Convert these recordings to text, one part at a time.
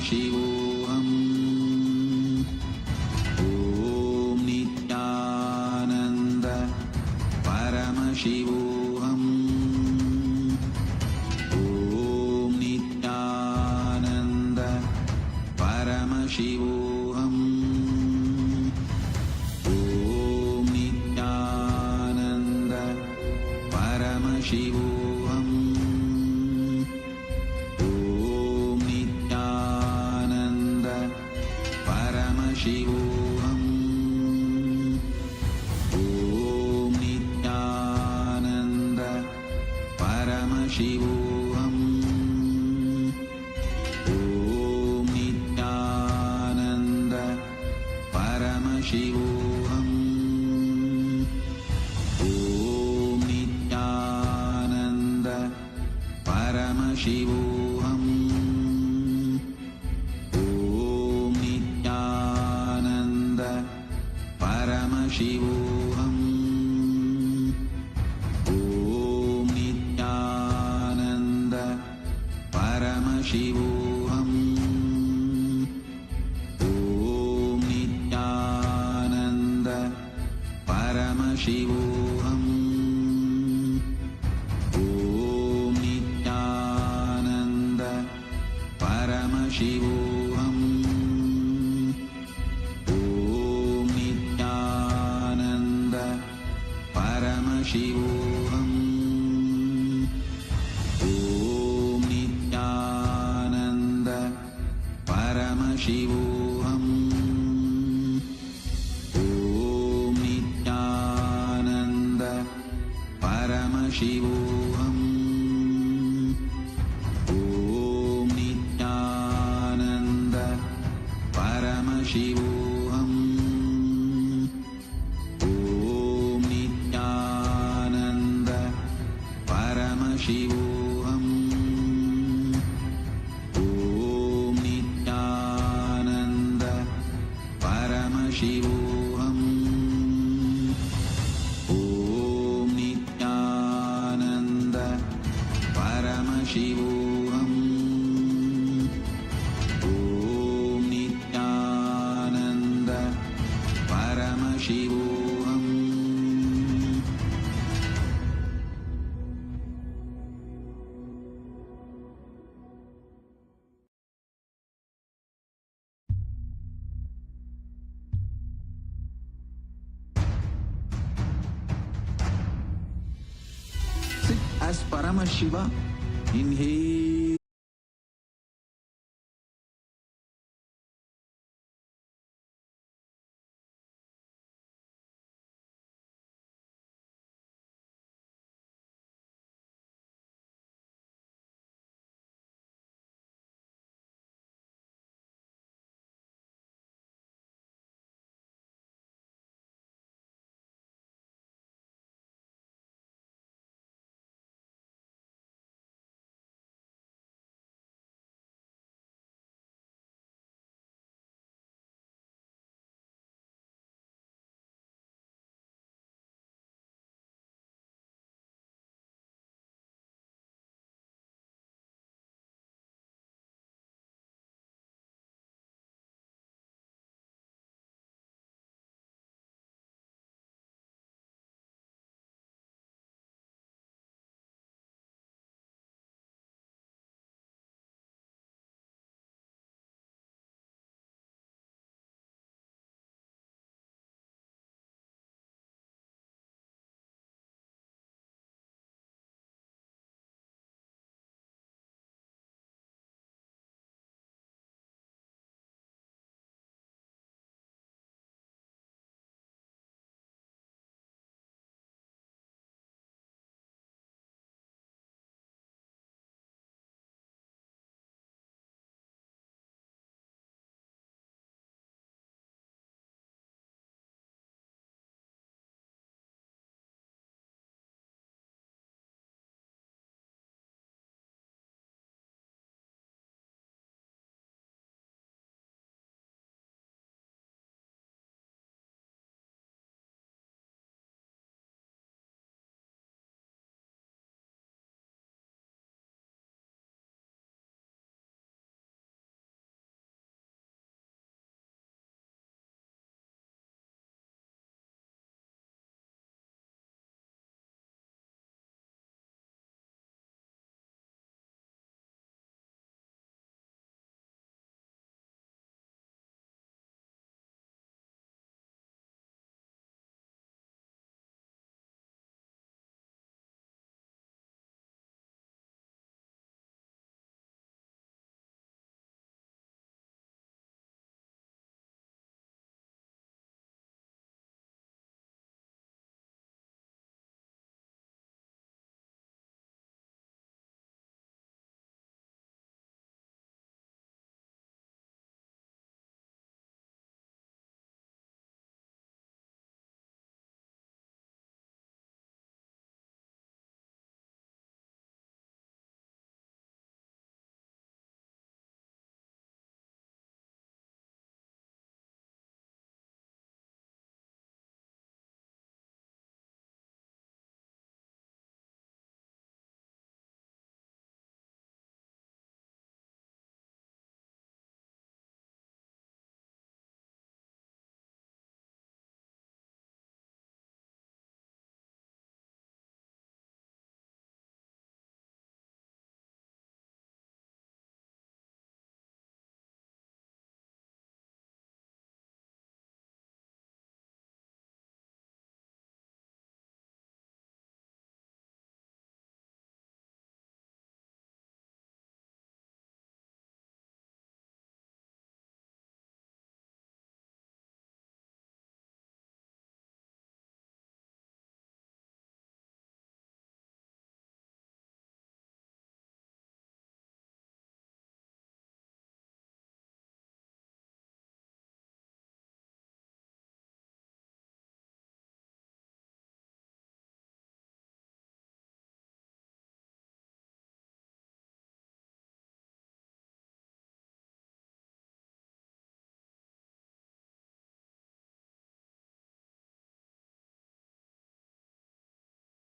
Paramashivoham Om Nityananda Paramashivoham Om Nityananda Paramashivoham Om Nityananda Paramashivoham Om Nityananda Paramashivoham Om Nityananda Paramashivoham Om Nityananda Paramashivoham Om Nityananda Paramashivoham Om Nityananda Paramashivoham Om Nityananda Paramashivoham Om Nityananda Paramashivoham Om Nityananda Paramashivoham Om Nityananda Paramashivoham Om Nityananda Paramashivoham Om Nityananda Paramashivoham Om Nityananda Paramashivoham Om Nityananda Paramashivoham Om Nityananda Paramashivoham Om Nityananda Paramashivoham Om Nityananda Paramashivoham Sit as Paramashiva. Inhale.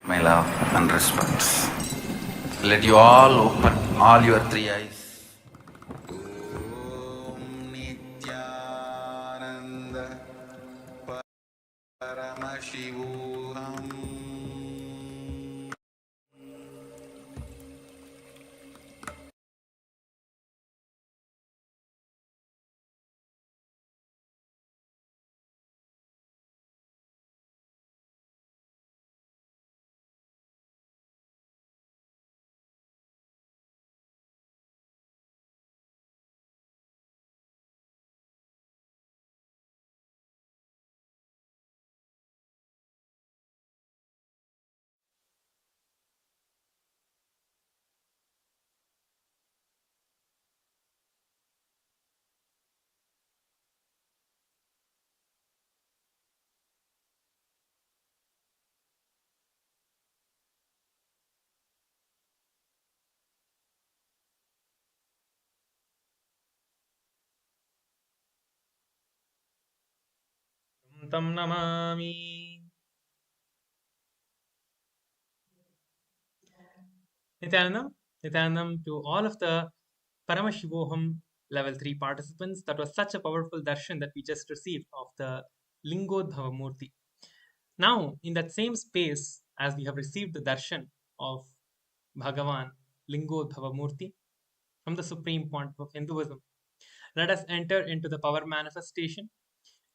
My love and respects. Let you all open all your three eyes. Om Nityananda Paramashivoham. तं Namami. Nityanam to all of the Paramashivoham Level 3 participants. That was such a powerful darshan that we just received of the Lingodbhava Murti. Now, in that same space, as we have received the darshan of Bhagavan Lingodbhava Murti from the Supreme Pontiff of Hinduism, let us enter into the power manifestation.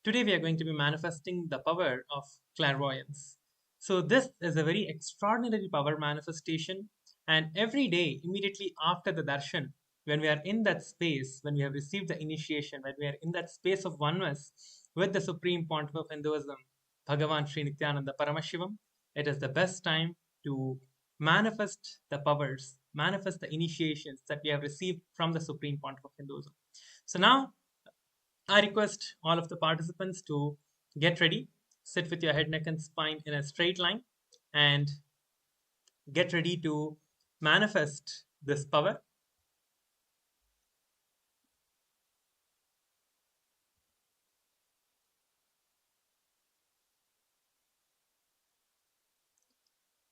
Today, we are going to be manifesting the power of clairvoyance. So, this is a very extraordinary power manifestation. And every day, immediately after the darshan, when we are in that space, when we have received the initiation, when we are in that space of oneness with the Supreme Pontiff of Hinduism, Bhagavan Sri Nityananda Paramashivam, it is the best time to manifest the powers, manifest the initiations that we have received from the Supreme Pontiff of Hinduism. So now I request all of the participants to get ready, sit with your head, neck, and spine in a straight line, and get ready to manifest this power.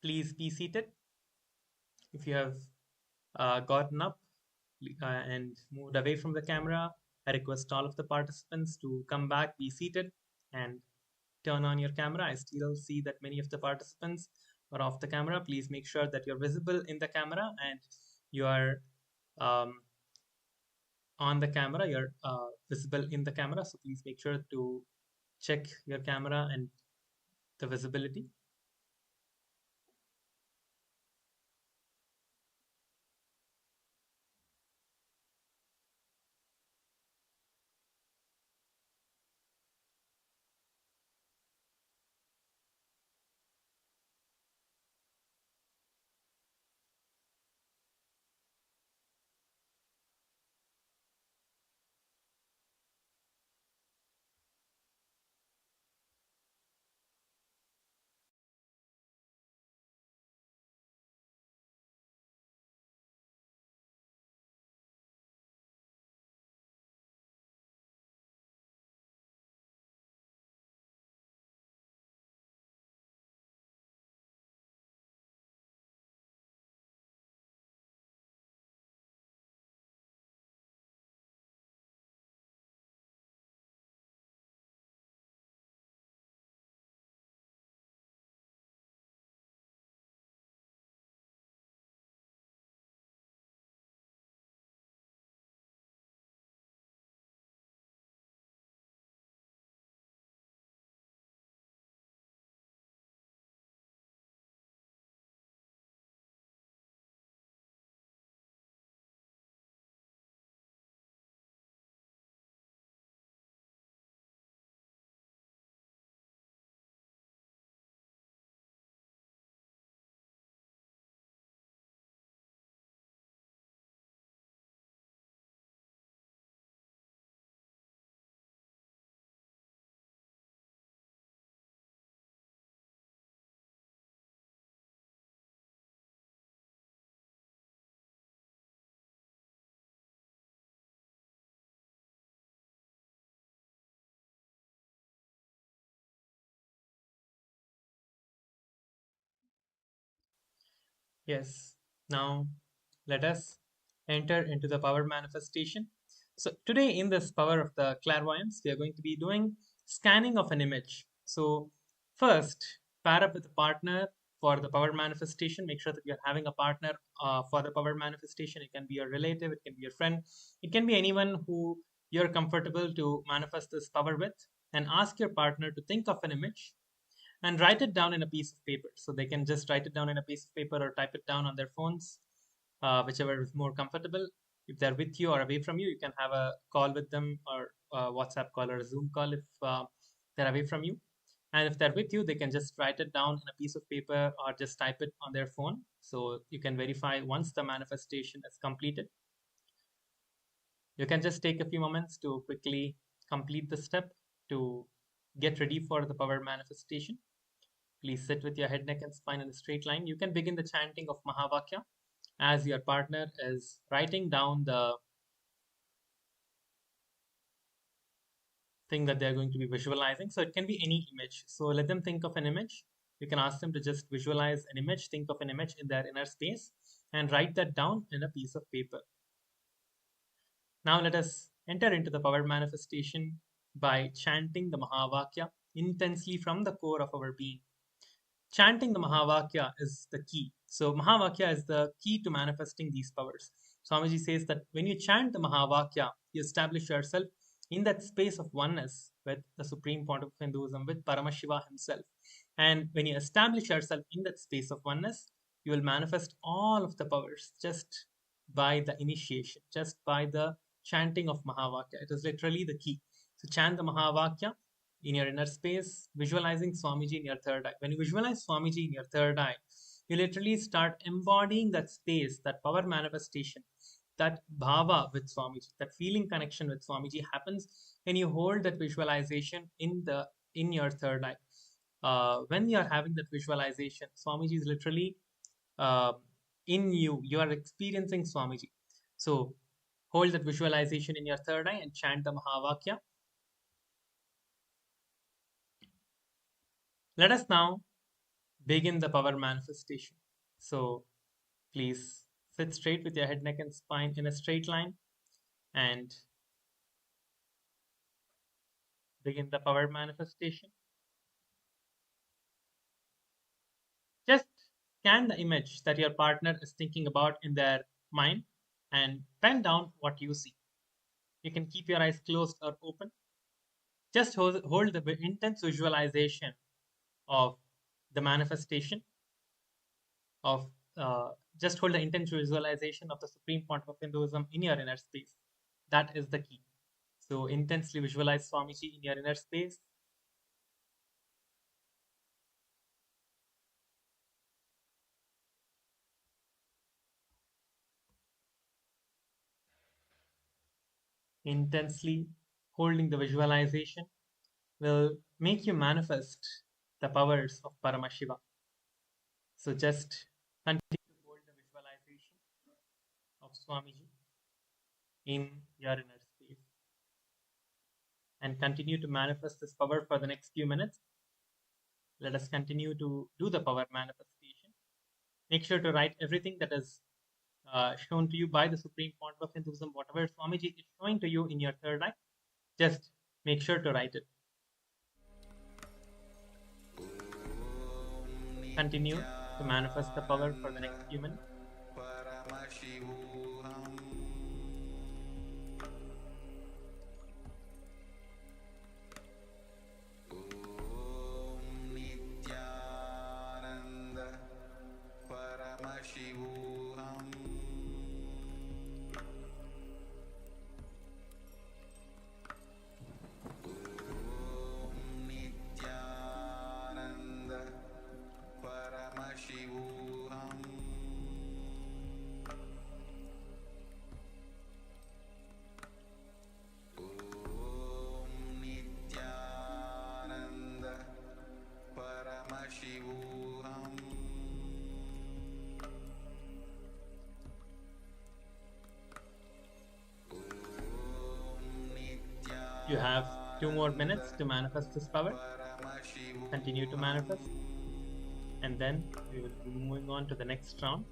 Please be seated. If you have gotten up and moved away from the camera, I request all of the participants to come back, be seated, and turn on your camera. I still see that many of the participants are off the camera. Please make sure that you're visible in the camera and you are um, on the camera, you're visible in the camera. So please make sure to check your camera and the visibility. Yes. Now let us enter into the power manifestation. So today in this power of the clairvoyance, we are going to be doing scanning of an image. So first, pair up with a partner for the power manifestation. Make sure that you're having a partner for the power manifestation. It can be your relative, it can be your friend, it can be anyone who you're comfortable to manifest this power with. And ask your partner to think of an image and write it down in a piece of paper. So they can just write it down in a piece of paper or type it down on their phones, whichever is more comfortable. If they're with you or away from you, you can have a call with them, or a WhatsApp call or a Zoom call if they're away from you. And if they're with you, they can just write it down in a piece of paper or just type it on their phone. So you can verify once the manifestation is completed. You can just take a few moments to quickly complete the step to get ready for the power manifestation. Please sit with your head, neck, and spine in a straight line. You can begin the chanting of Mahavakya as your partner is writing down the thing that they're going to be visualizing. So it can be any image. So let them think of an image. You can ask them to just visualize an image, think of an image in their inner space, and write that down in a piece of paper. Now let us enter into the power manifestation by chanting the Mahavakya intensely from the core of our being. Chanting the Mahavakya is the key. So Mahavakya is the key to manifesting these powers. Swamiji says that when you chant the Mahavakya, you establish yourself in that space of oneness with the Supreme Pontiff of Hinduism, with Paramashiva himself. And when you establish yourself in that space of oneness, you will manifest all of the powers just by the initiation, just by the chanting of Mahavakya. It is literally the key. So chant the Mahavakya in your inner space, visualizing Swamiji in your third eye. When you visualize Swamiji in your third eye, you literally start embodying that space, that power manifestation, that bhava with Swamiji, that feeling connection with Swamiji happens when you hold that visualization in your third eye. When you are having that visualization, Swamiji is literally uh, in you. You are experiencing Swamiji. So hold that visualization in your third eye and chant the Mahavakya. Let us now begin the power manifestation. So please sit straight with your head, neck, and spine in a straight line and begin the power manifestation. Just scan the image that your partner is thinking about in their mind and pen down what you see. You can keep your eyes closed or open. Just hold the intense visualization of the manifestation of just hold the intense visualization of the Supreme Pontiff of Hinduism in your inner space. That is the key. So intensely visualize Swamiji in your inner space. Intensely holding the visualization will make you manifest the powers of Paramashiva. So just continue to hold the visualization of Swamiji in your inner space and continue to manifest this power for the next few minutes. Let us continue to do the power manifestation. Make sure to write everything that is shown to you by the Supreme Pontiff of Hinduism. Whatever Swamiji is showing to you in your third eye, just make sure to write it. Continue to manifest the power for the next few minutes. Paramashivoham Nityananda Paramashivoham Nityananda Paramashivoham. You have 2 more minutes to manifest this power. Continue to manifest. And then we will be moving on to the next round.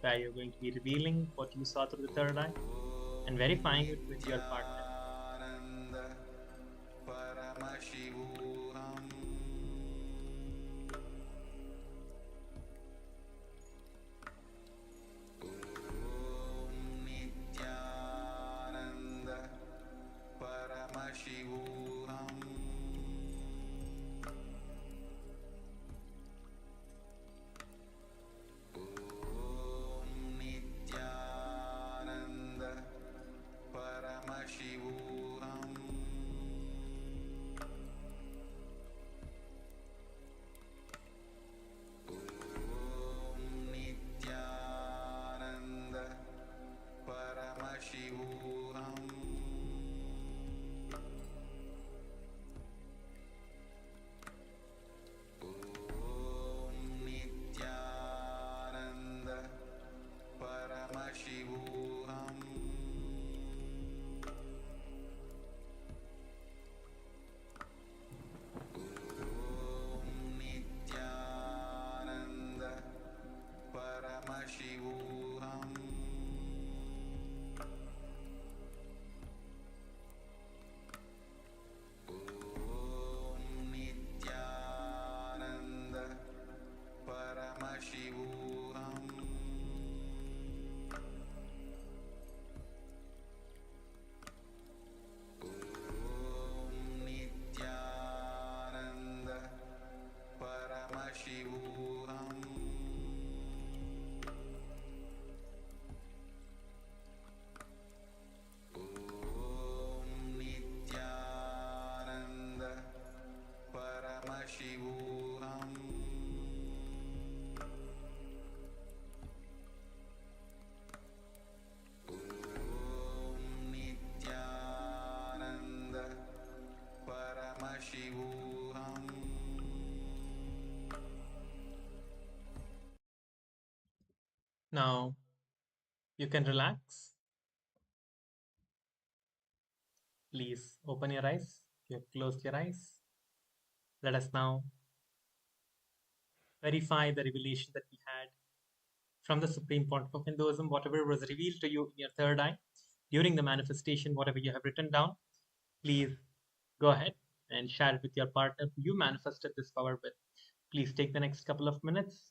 where you're going to be revealing what you saw through the third eye and verifying it with your partner. Paramashivoham Nityananda Paramashivoham Nityananda Paramashivoham Nityananda Paramashivoham Nityananda Paramashivoham Nityananda Paramashivoham Nityananda Paramashivoham Nityananda Paramashivoham Nityananda Paramashivoham Nityananda Paramashivoham Now you can relax. Please open your eyes. You have closed your eyes. Let us now verify the revelation that we had from the Supreme Pontiff of Hinduism, whatever was revealed to you in your third eye during the manifestation, whatever you have written down. Please go ahead and share it with your partner who you manifested this power with. Please take the next couple of minutes.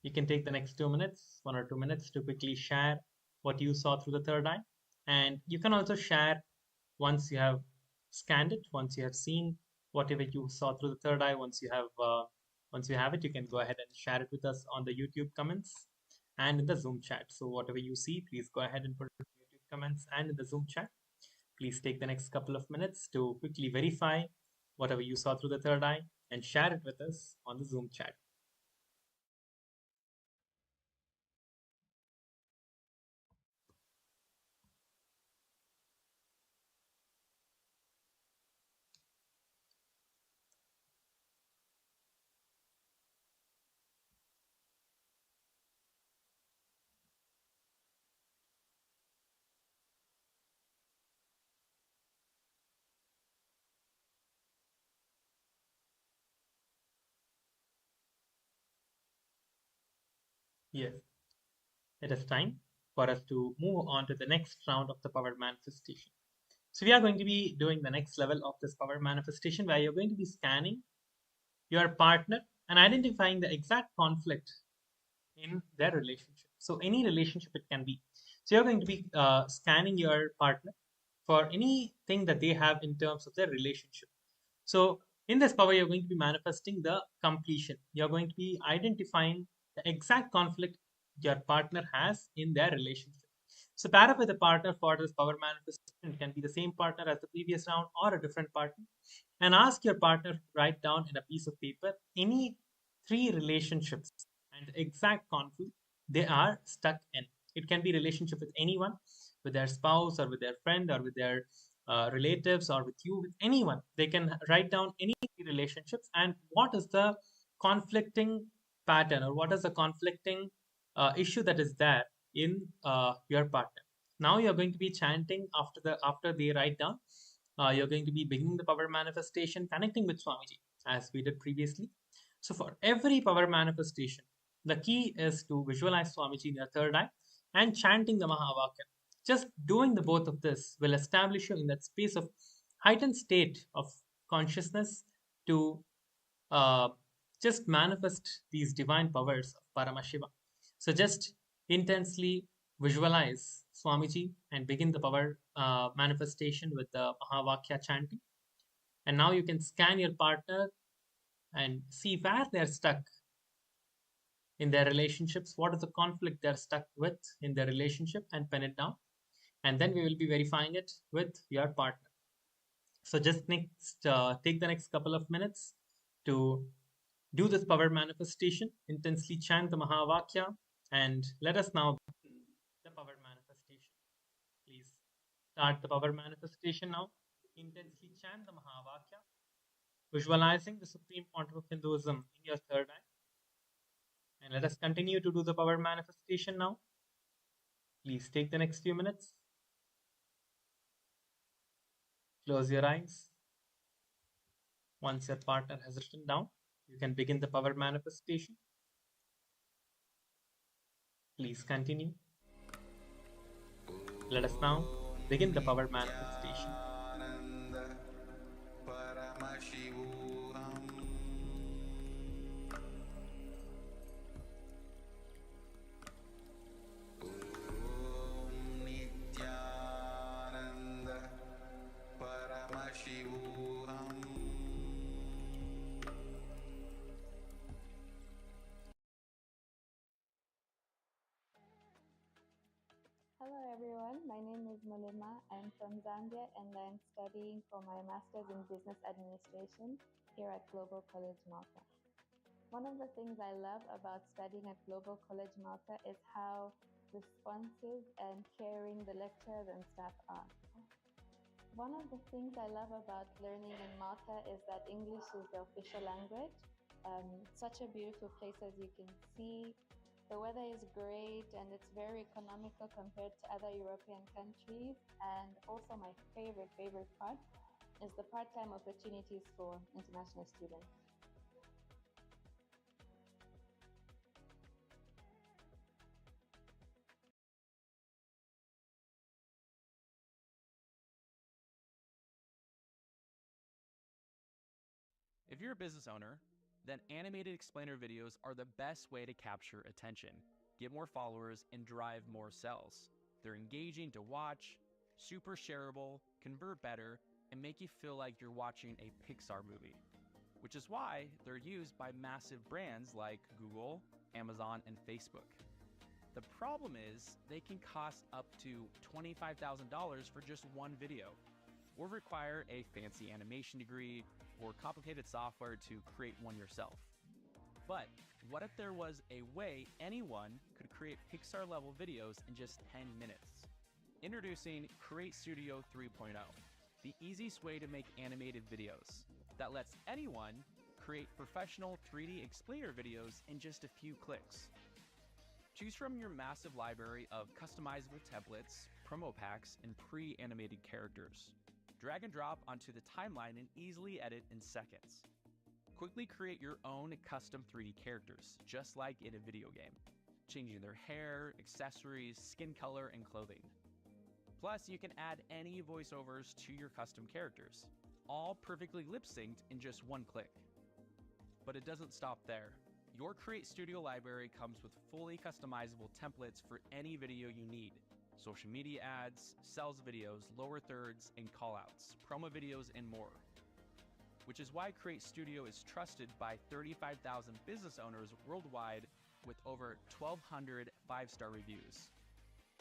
You can take the next 2 minutes, 1 or 2 minutes, to quickly share what you saw through the third eye. And you can also share once you have scanned it, once you have seen whatever you saw through the third eye. Once you have it, you can go ahead and share it with us on the YouTube comments and in the Zoom chat. So whatever you see, please go ahead and put it in the YouTube comments and in the Zoom chat. Please take the next couple of minutes to quickly verify whatever you saw through the third eye and share it with us on the Zoom chat. Yes, it is time for us to move on to the next round of the power manifestation. So we are going to be doing the next level of this power manifestation where you're going to be scanning your partner and identifying the exact conflict in their relationship. So any relationship it can be. So you're going to be scanning your partner for anything that they have in terms of their relationship. So in this power, you're going to be manifesting the completion. You're going to be identifying the exact conflict your partner has in their relationship. So pair up with a partner for this power manifestation. It can be the same partner as the previous round or a different partner. And ask your partner to write down in a piece of paper any 3 relationships and the exact conflict they are stuck in. It can be relationship with anyone, with their spouse or with their friend or with their relatives or with you, with anyone. They can write down any relationships and what is the conflicting pattern or what is the conflicting issue that is there in your partner. Now you're going to be chanting after they write down. You're going to be beginning the power manifestation, connecting with Swamiji as we did previously. So for every power manifestation The key is to visualize Swamiji in your third eye and chanting the Mahavakya. Just doing the both of this will establish you in that space of heightened state of consciousness to uh, just manifest these divine powers of Paramashiva. So just intensely visualize Swamiji and begin the power manifestation with the Mahavakya chanting. And now you can scan your partner and see where they're stuck in their relationships, what is the conflict they're stuck with in their relationship, and pen it down. And then we will be verifying it with your partner. So just take the next couple of minutes to do this power manifestation, intensely chant the Mahavakya, and let us now begin the power manifestation. Please start the power manifestation now. Intensely chant the Mahavakya, visualizing the Supreme Pontiff of Hinduism in your third eye. And let us continue to do the power manifestation now. Please take the next few minutes. Close your eyes. Once your partner has written down, you can begin the power manifestation. Please continue. Let us now begin the power manifestation. Paramashivoham Nityananda Paramashivoham. Hello everyone, my name is Mulima. I'm from Zambia and I'm studying for my Master's in Business Administration here at Global College Malta. One of the things I love about studying at Global College Malta is how responsive and caring the lecturers and staff are. One of the things I love about learning in Malta is that English is the official language. Such a beautiful place, as you can see. The weather is great and it's very economical compared to other European countries. And also my favorite part is the part-time opportunities for international students. If you're a business owner, then animated explainer videos are the best way to capture attention, get more followers, and drive more sales. They're engaging to watch, super shareable, convert better, and make you feel like you're watching a Pixar movie. Which is why they're used by massive brands like Google, Amazon, and Facebook. The problem is they can cost up to $25,000 for just one video, or require a fancy animation degree or complicated software to create one yourself. But what if there was a way anyone could create Pixar-level videos in just 10 minutes? Introducing Create Studio 3.0, the easiest way to make animated videos that lets anyone create professional 3D explainer videos in just a few clicks. Choose from your massive library of customizable templates, promo packs, and pre-animated characters. Drag and drop onto the timeline and easily edit in seconds. Quickly create your own custom 3D characters, just like in a video game, changing their hair, accessories, skin color, and clothing. Plus, you can add any voiceovers to your custom characters, all perfectly lip-synced in just one click. But it doesn't stop there. Your Create Studio library comes with fully customizable templates for any video you need. Social media ads, sales videos, lower thirds, and callouts, promo videos, and more. Which is why Create Studio is trusted by 35,000 business owners worldwide with over 1,200 5-star reviews.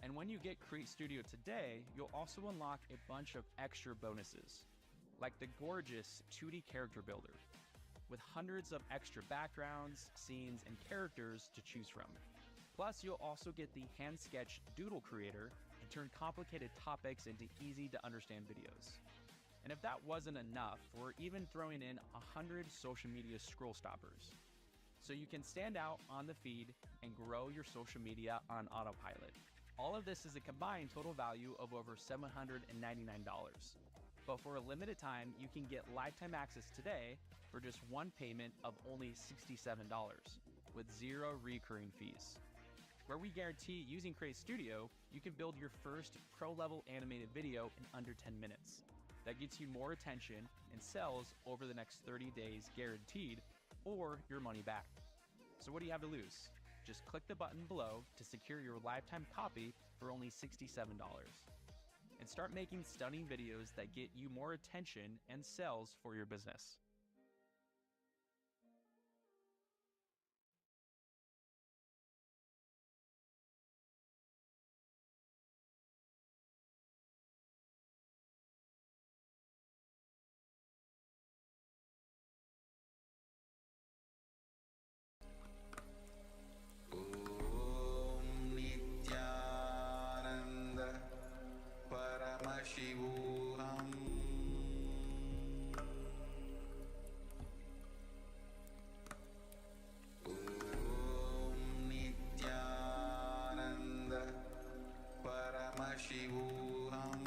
And when you get Create Studio today, you'll also unlock a bunch of extra bonuses, like the gorgeous 2D character builder, with hundreds of extra backgrounds, scenes, and characters to choose from. Plus, you'll also get the hand-sketched doodle creator and turn complicated topics into easy-to-understand videos. And if that wasn't enough, we're even throwing in 100 social media scroll stoppers, so you can stand out on the feed and grow your social media on autopilot. All of this is a combined total value of over $799. But for a limited time, you can get lifetime access today for just one payment of only $67. with 0 recurring fees. Where we guarantee using Create Studio, you can build your first pro-level animated video in under 10 minutes. That gets you more attention and sales over the next 30 days guaranteed, or your money back. So what do you have to lose? Just click the button below to secure your lifetime copy for only $67. And start making stunning videos that get you more attention and sales for your business. Nityananda Paramashivoham Nityananda Paramashivoham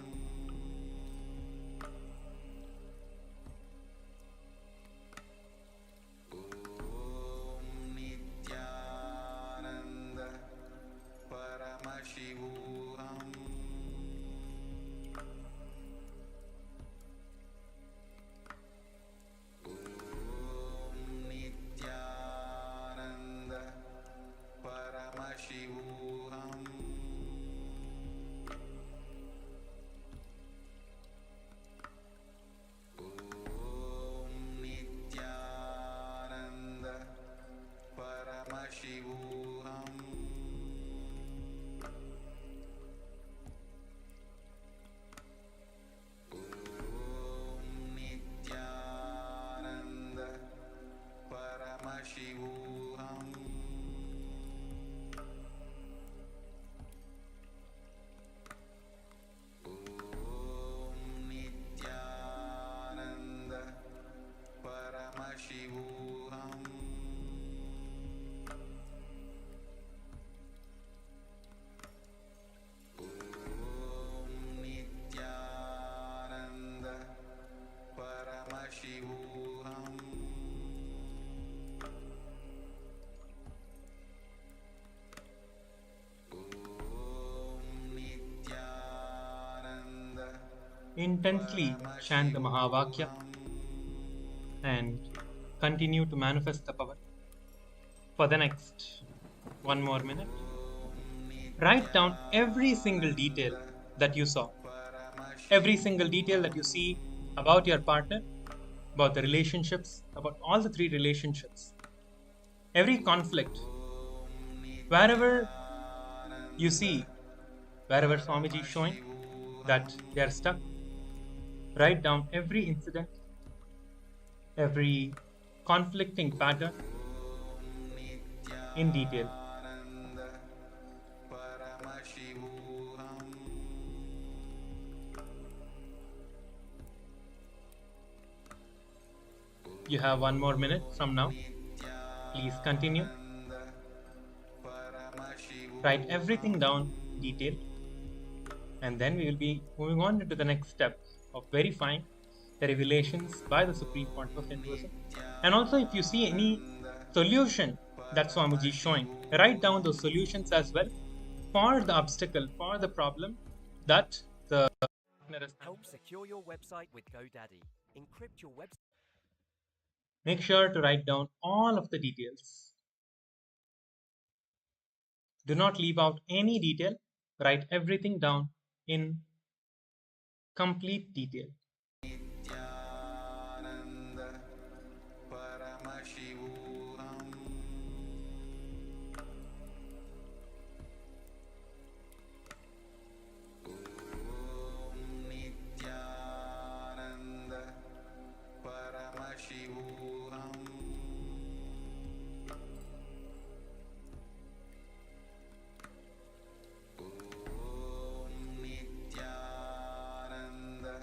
Nityananda Paramashivoham Nityananda Paramashivoham Nityananda Paramashivoham Nityananda Paramashivoham Nityananda Paramashivoham Nityananda Paramashivoham Nityananda Intensely chant the Mahavakya and continue to manifest the power. For the next 1 more minute, write down every single detail that you saw, every single detail that you see about your partner, about the relationships, about all the 3 relationships, every conflict, wherever you see, wherever Swamiji is showing that they are stuck, write down every incident, every conflicting pattern in detail. You have 1 more minute from now. Please continue. Write everything down detailed, and then we will be moving on to the next step of verifying the revelations by the Supreme Pontiff of Hinduism. And also, if you see any solution that Swamiji is showing, write down those solutions as well for the obstacle, for the problem that the partner is having. Help secure your website with GoDaddy. Encrypt your website. Make sure to write down all of the details. Do not leave out any detail. Write everything down in complete detail. Nityananda Paramashivoham Nityananda Paramashivoham Nityananda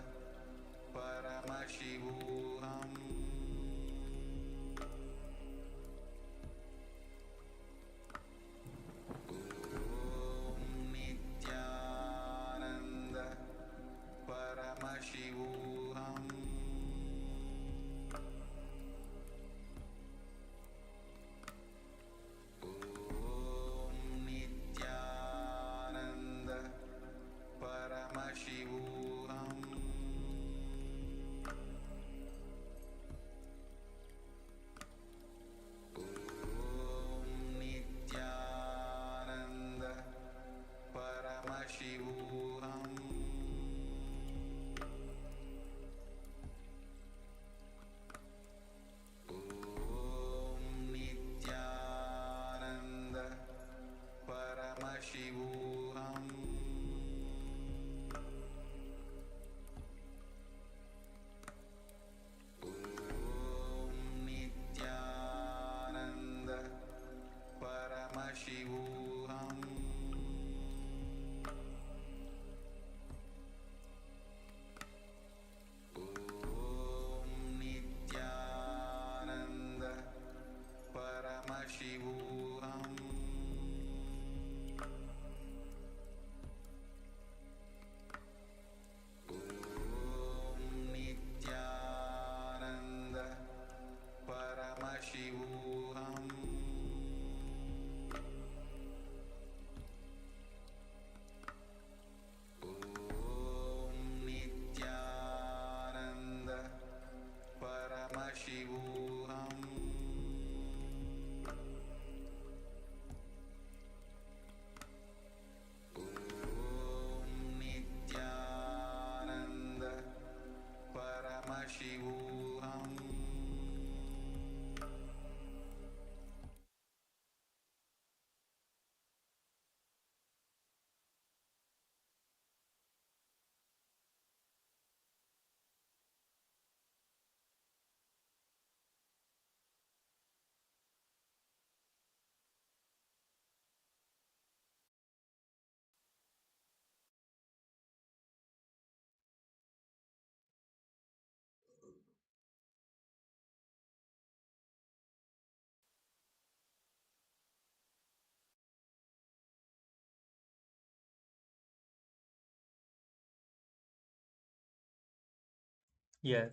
Yes.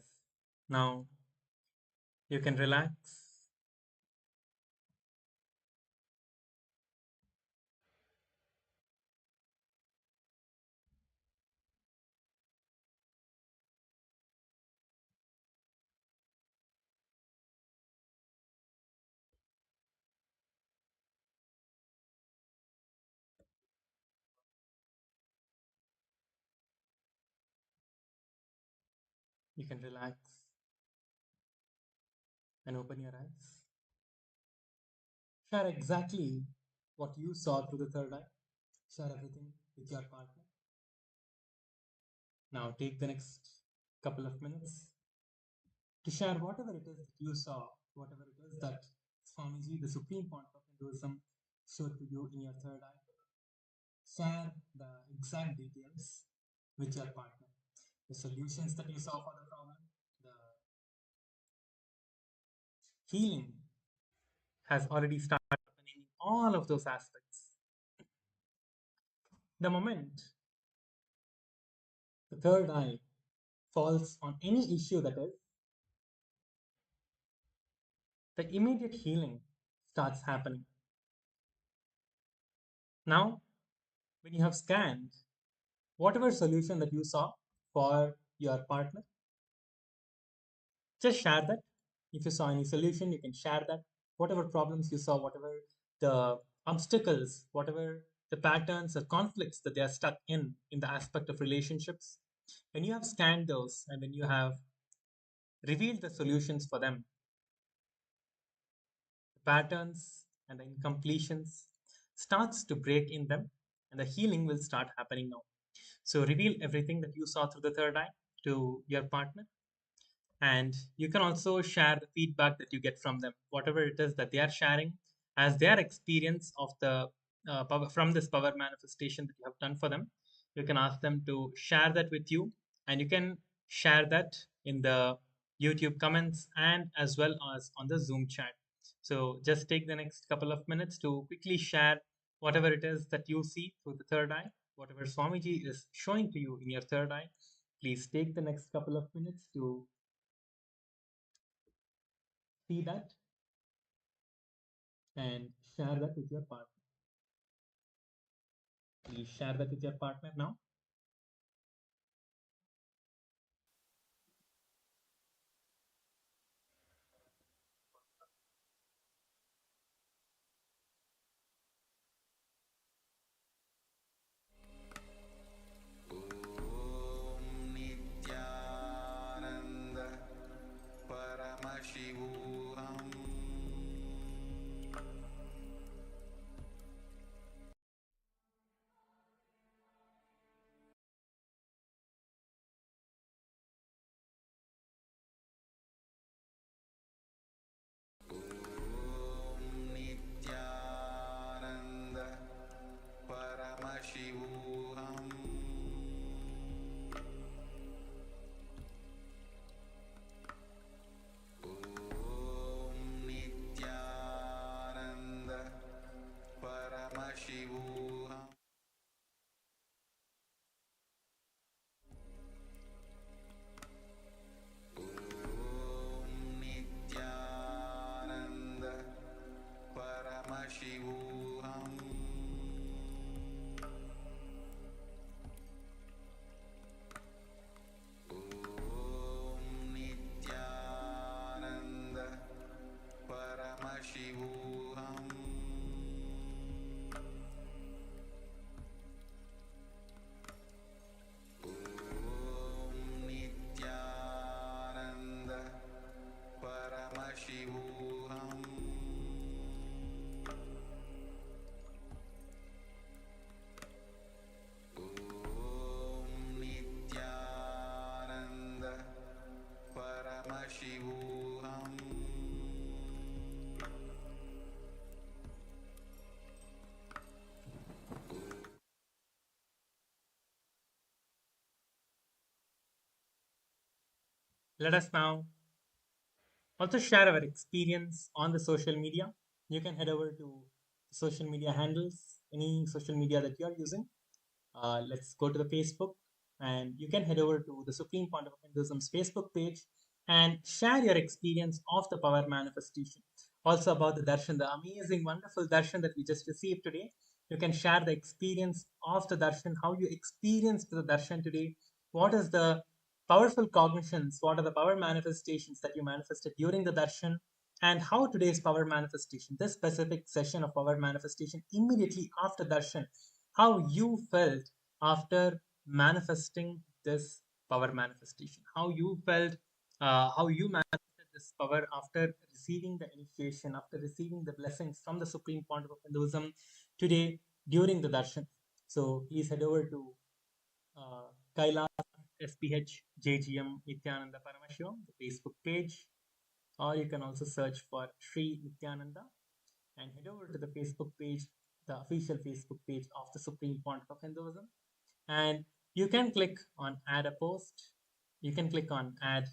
Now you can relax. You can relax and open your eyes. Share exactly what you saw through the third eye. Share everything with your partner. Now take the next couple of minutes to share whatever it is that you saw, whatever it is that Swamiji, the Supreme Pontiff of Hinduism, showed to you in your third eye. Share the exact details with your partner. The solutions that you saw for the problem, the healing has already started happening in all of those aspects. The moment the third eye falls on any issue that is, the immediate healing starts happening. Now, when you have scanned whatever solution that you saw for your partner, just share that. If you saw any solution, you can share that. Whatever problems you saw, whatever the obstacles, whatever the patterns or conflicts that they are stuck in the aspect of relationships, when you have scanned those and when you have revealed the solutions for them, the patterns and the incompletions starts to break in them and the healing will start happening now. So reveal everything that you saw through the third eye to your partner. And you can also share the feedback that you get from them, whatever it is that they are sharing as their experience of the power, from this power manifestation that you have done for them. You can ask them to share that with you, and you can share that in the YouTube comments and as well as on the Zoom chat. So just take the next couple of minutes to quickly share whatever it is that you see through the third eye, whatever Swamiji is showing to you in your third eye. Please take the next couple of minutes to see that and share that with your partner. Please share that with your partner now. Om Nityananda Paramashivoham Om Nityananda Paramashivoham Om Nityananda Paramashivoham Om Nityananda Paramashivoham Om Nityananda Paramashivoham Om Nityananda Paramashivoham Om Nityananda Paramashivoham Let us now also share our experience on the social media. You can head over to social media handles, any social media that you are using. Let's go to the Facebook And you can head over to the Supreme Pontiff of Hinduism's Facebook page and share your experience of the power manifestation. Also about the darshan, the amazing, wonderful darshan that we just received today. You can share the experience of the darshan, how you experienced the darshan today. What is the powerful cognitions? What are the power manifestations that you manifested during the darshan? And how today's power manifestation, this specific session of power manifestation immediately after darshan, how you felt after manifesting this power manifestation, how you felt, how you manifested this power after receiving the initiation, after receiving the blessings from the Supreme Pontiff of Hinduism today during the darshan. So please head over to Kailas SPH JGM Nityananda Paramashivam, the Facebook page, or you can also search for Sri Nityananda and head over to the Facebook page, the official Facebook page of the Supreme Pontiff of Hinduism. And you can click on add a post. You can click on add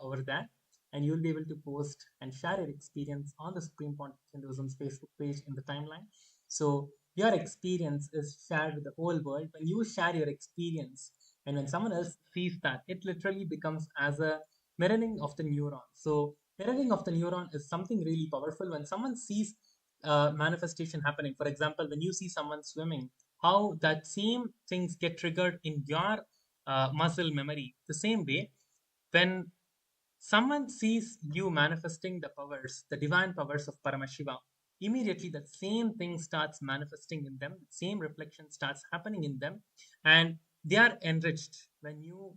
over that, and you'll be able to post and share your experience on the Supreme Pontiff of Hinduism's Facebook page in the timeline. So your experience is shared with the whole world. When you share your experience and when someone else sees that, it literally becomes as a mirroring of the neuron. So mirroring of the neuron is something really powerful. When someone sees manifestation happening, for example, when you see someone swimming, how that same things get triggered in your muscle memory. The same way, when someone sees you manifesting the powers, the divine powers of Paramashiva, immediately that same thing starts manifesting in them, the same reflection starts happening in them, and they are enriched when you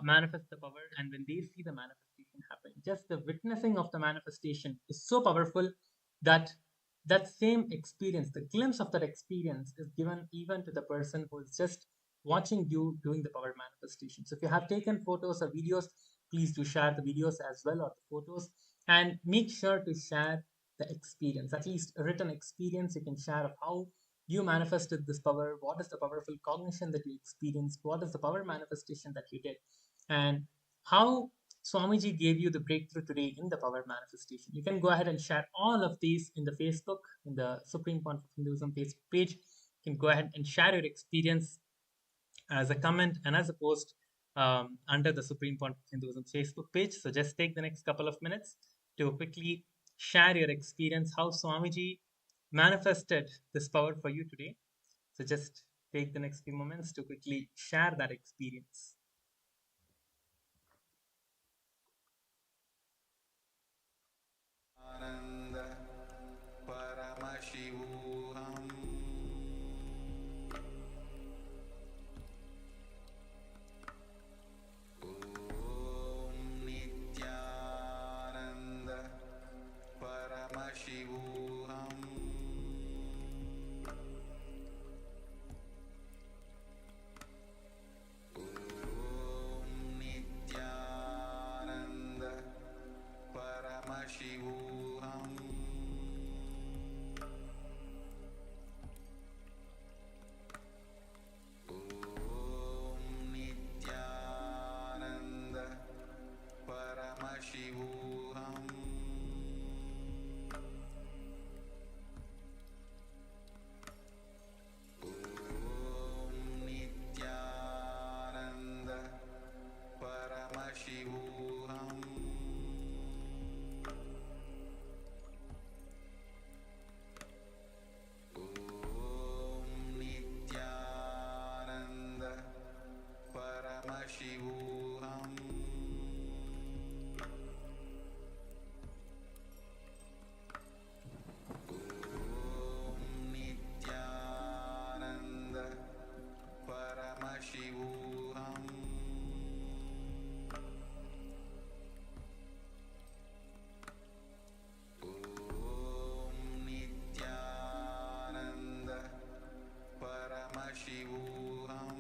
manifest the power and when they see the manifestation happen. Just the witnessing of the manifestation is so powerful that that same experience, the glimpse of that experience, is given even to the person who is just watching you doing the power manifestation. So if you have taken photos or videos, please do share the videos as well or the photos, and make sure to share the experience, at least a written experience you can share of how you manifested this power, what is the powerful cognition that you experienced, what is the power manifestation that you did, and how Swamiji gave you the breakthrough today in the power manifestation. You can go ahead and share all of these in the Facebook, in the Supreme Pontiff of Hinduism Facebook page. You can go ahead and share your experience as a comment and as a post under the Supreme Pontiff of Hinduism Facebook page. So just take the next couple of minutes to quickly share your experience, how Swamiji manifested this power for you today. So just take the next few moments to quickly share that experience. Ananda Paramashivoham Om Nityananda Paramashivoham Om Nityananda Paramashivoham Om Nityananda Paramashivoham Om Nityananda Paramashivoham Om Nityananda Paramashivoham Om Nityananda Paramashivoham Om Nityananda Paramashivoham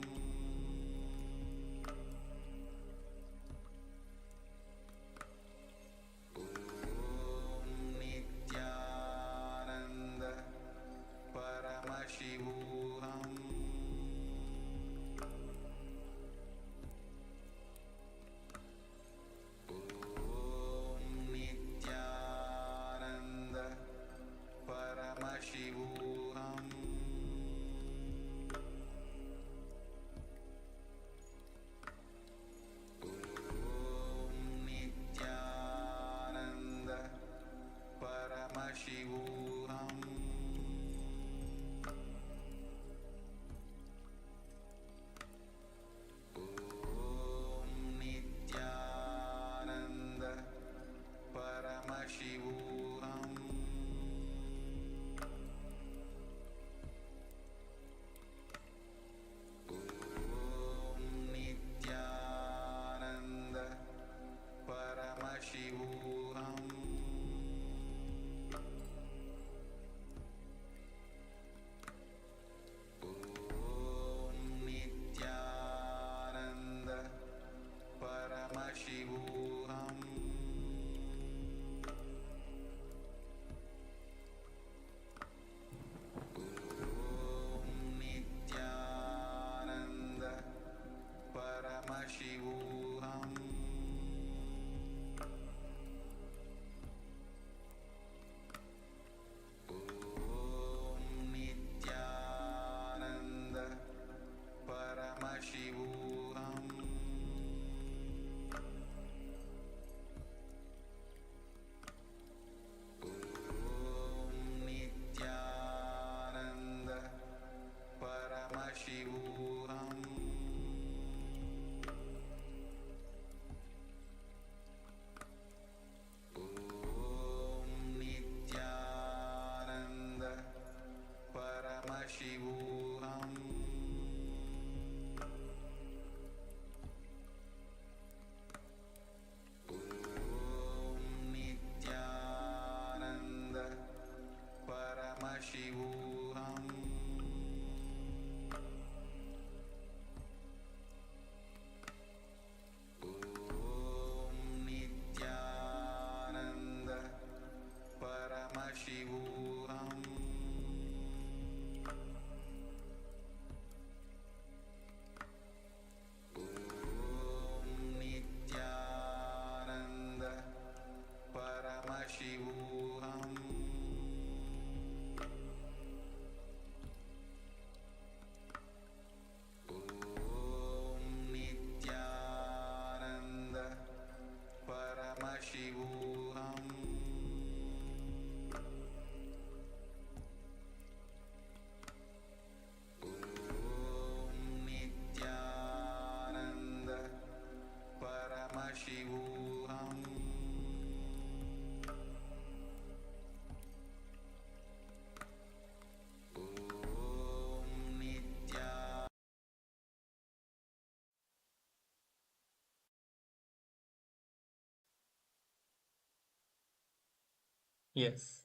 Yes.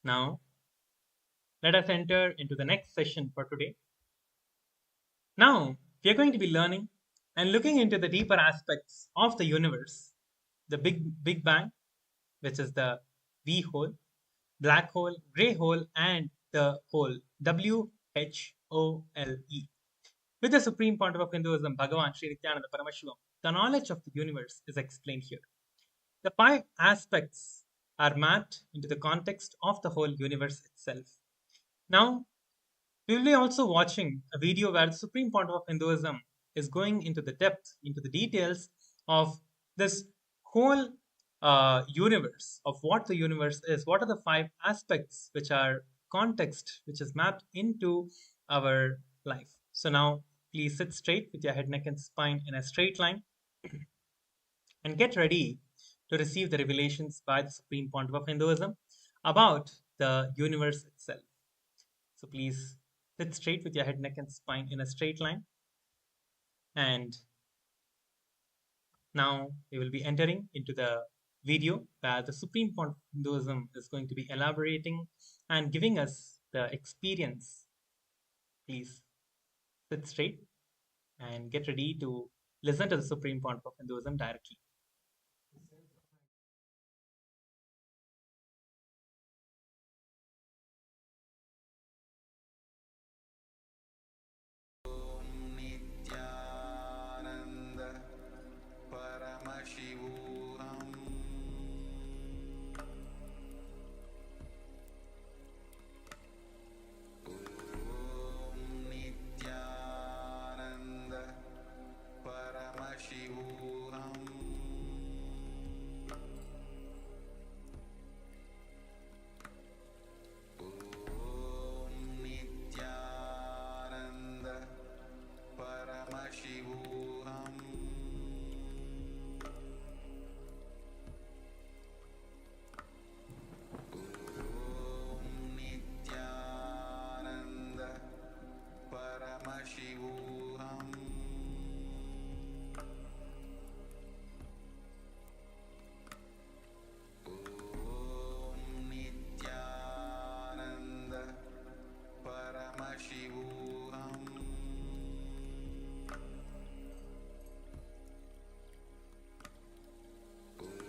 Now, let us enter into the next session for today. Now, we are going to be learning and looking into the deeper aspects of the universe, the Big Bang, which is the V hole, black hole, gray hole, and the hole, WHOLE. With the Supreme Pontiff of Hinduism, Bhagavan Sri Nityananda Paramashivoham, the knowledge of the universe is explained here. The 5 aspects are mapped into the context of the whole universe itself. Now, we will be also watching a video where the Supreme Pontiff of Hinduism is going into the depth, into the details of this whole universe, of what the universe is, what are the 5 aspects which are context, which is mapped into our life. So now, please sit straight with your head, neck, and spine in a straight line and get ready to receive the revelations by the Supreme Pontiff of Hinduism about the universe itself. So please sit straight with your head, neck, and spine in a straight line. And now we will be entering into the video where the Supreme Pontiff of Hinduism is going to be elaborating and giving us the experience. Please sit straight and get ready to listen to the Supreme Pontiff of Hinduism directly. Nityananda Paramashivoham Nityananda Paramashivoham Nityananda Paramashivoham Nityananda Paramashivoham Nityananda Paramashivoham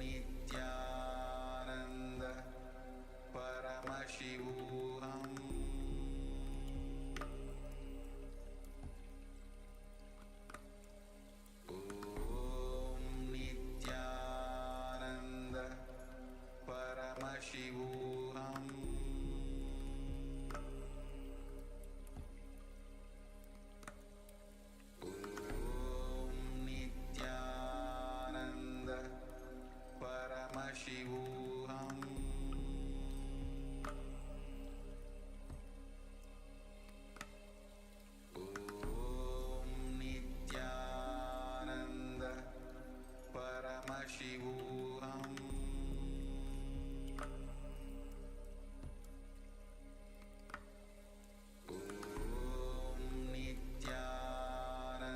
Nityananda Paramashivoham Nityananda Paramashivoham Nityananda Paramashivoham Nityananda Paramashivoham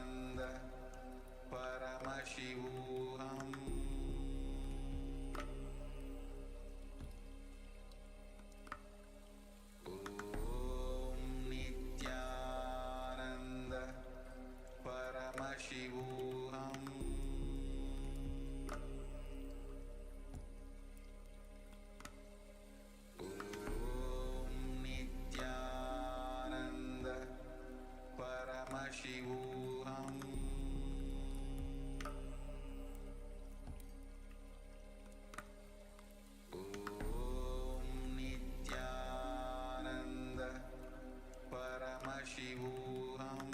Nityananda Paramashivoham Nityananda Paramashivoham Nityananda Paramashivoham Nityananda Paramashivoham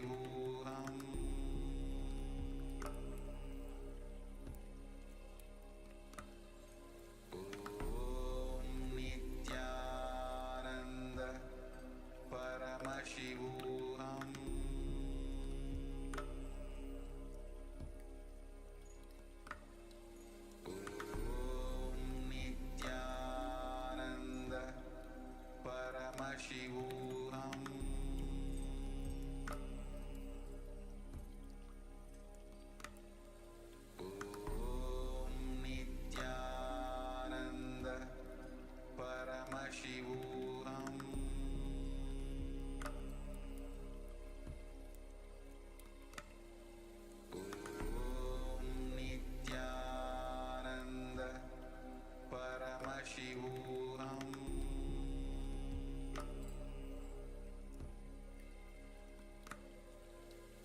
Paramashivoham Om Nityananda Paramashivoham Om Nityananda Paramashivoham Om Nityananda Paramashivoham Om Nityananda Paramashivoham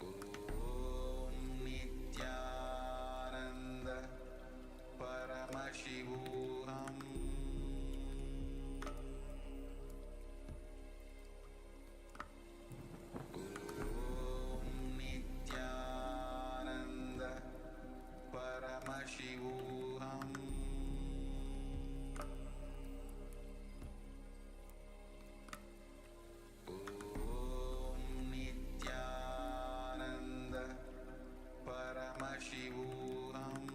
Om Nityananda Paramashivoham Om Nityananda Paramashivoham Om Nityananda Paramashivoham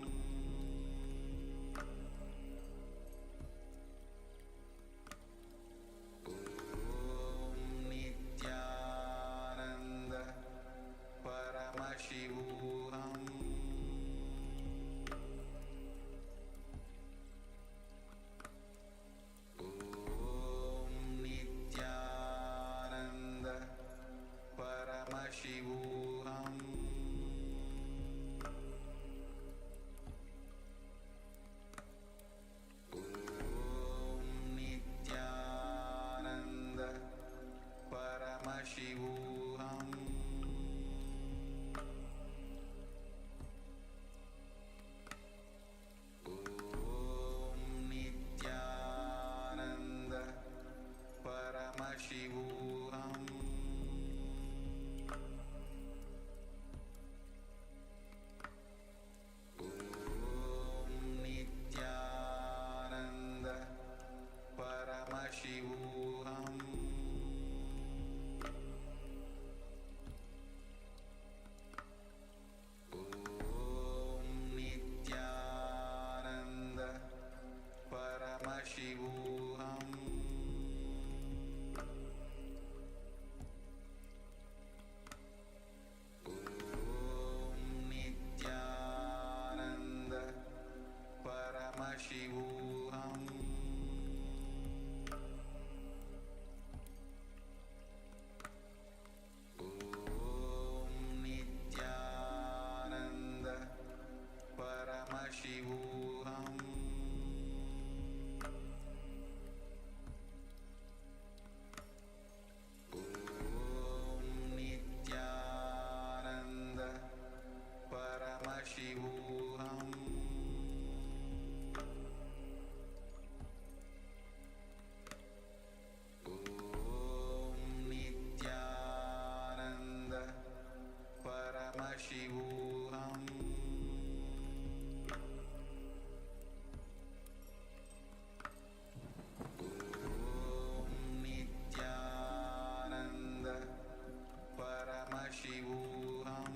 Om Nityananda Paramashivoham Om Nityananda Paramashivoham Om Nityananda Paramashivoham Om Nityananda Paramashivoham Om Nityananda Paramashivoham Om Nityananda Paramashivoham Om Nityananda Paramashivoham Om Nityananda Paramashivoham Om Nityananda Paramashivoham Om Nityananda Paramashivoham Om Nityananda Paramashivoham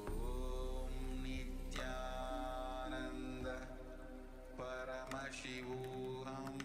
Om Nityananda Paramashivoham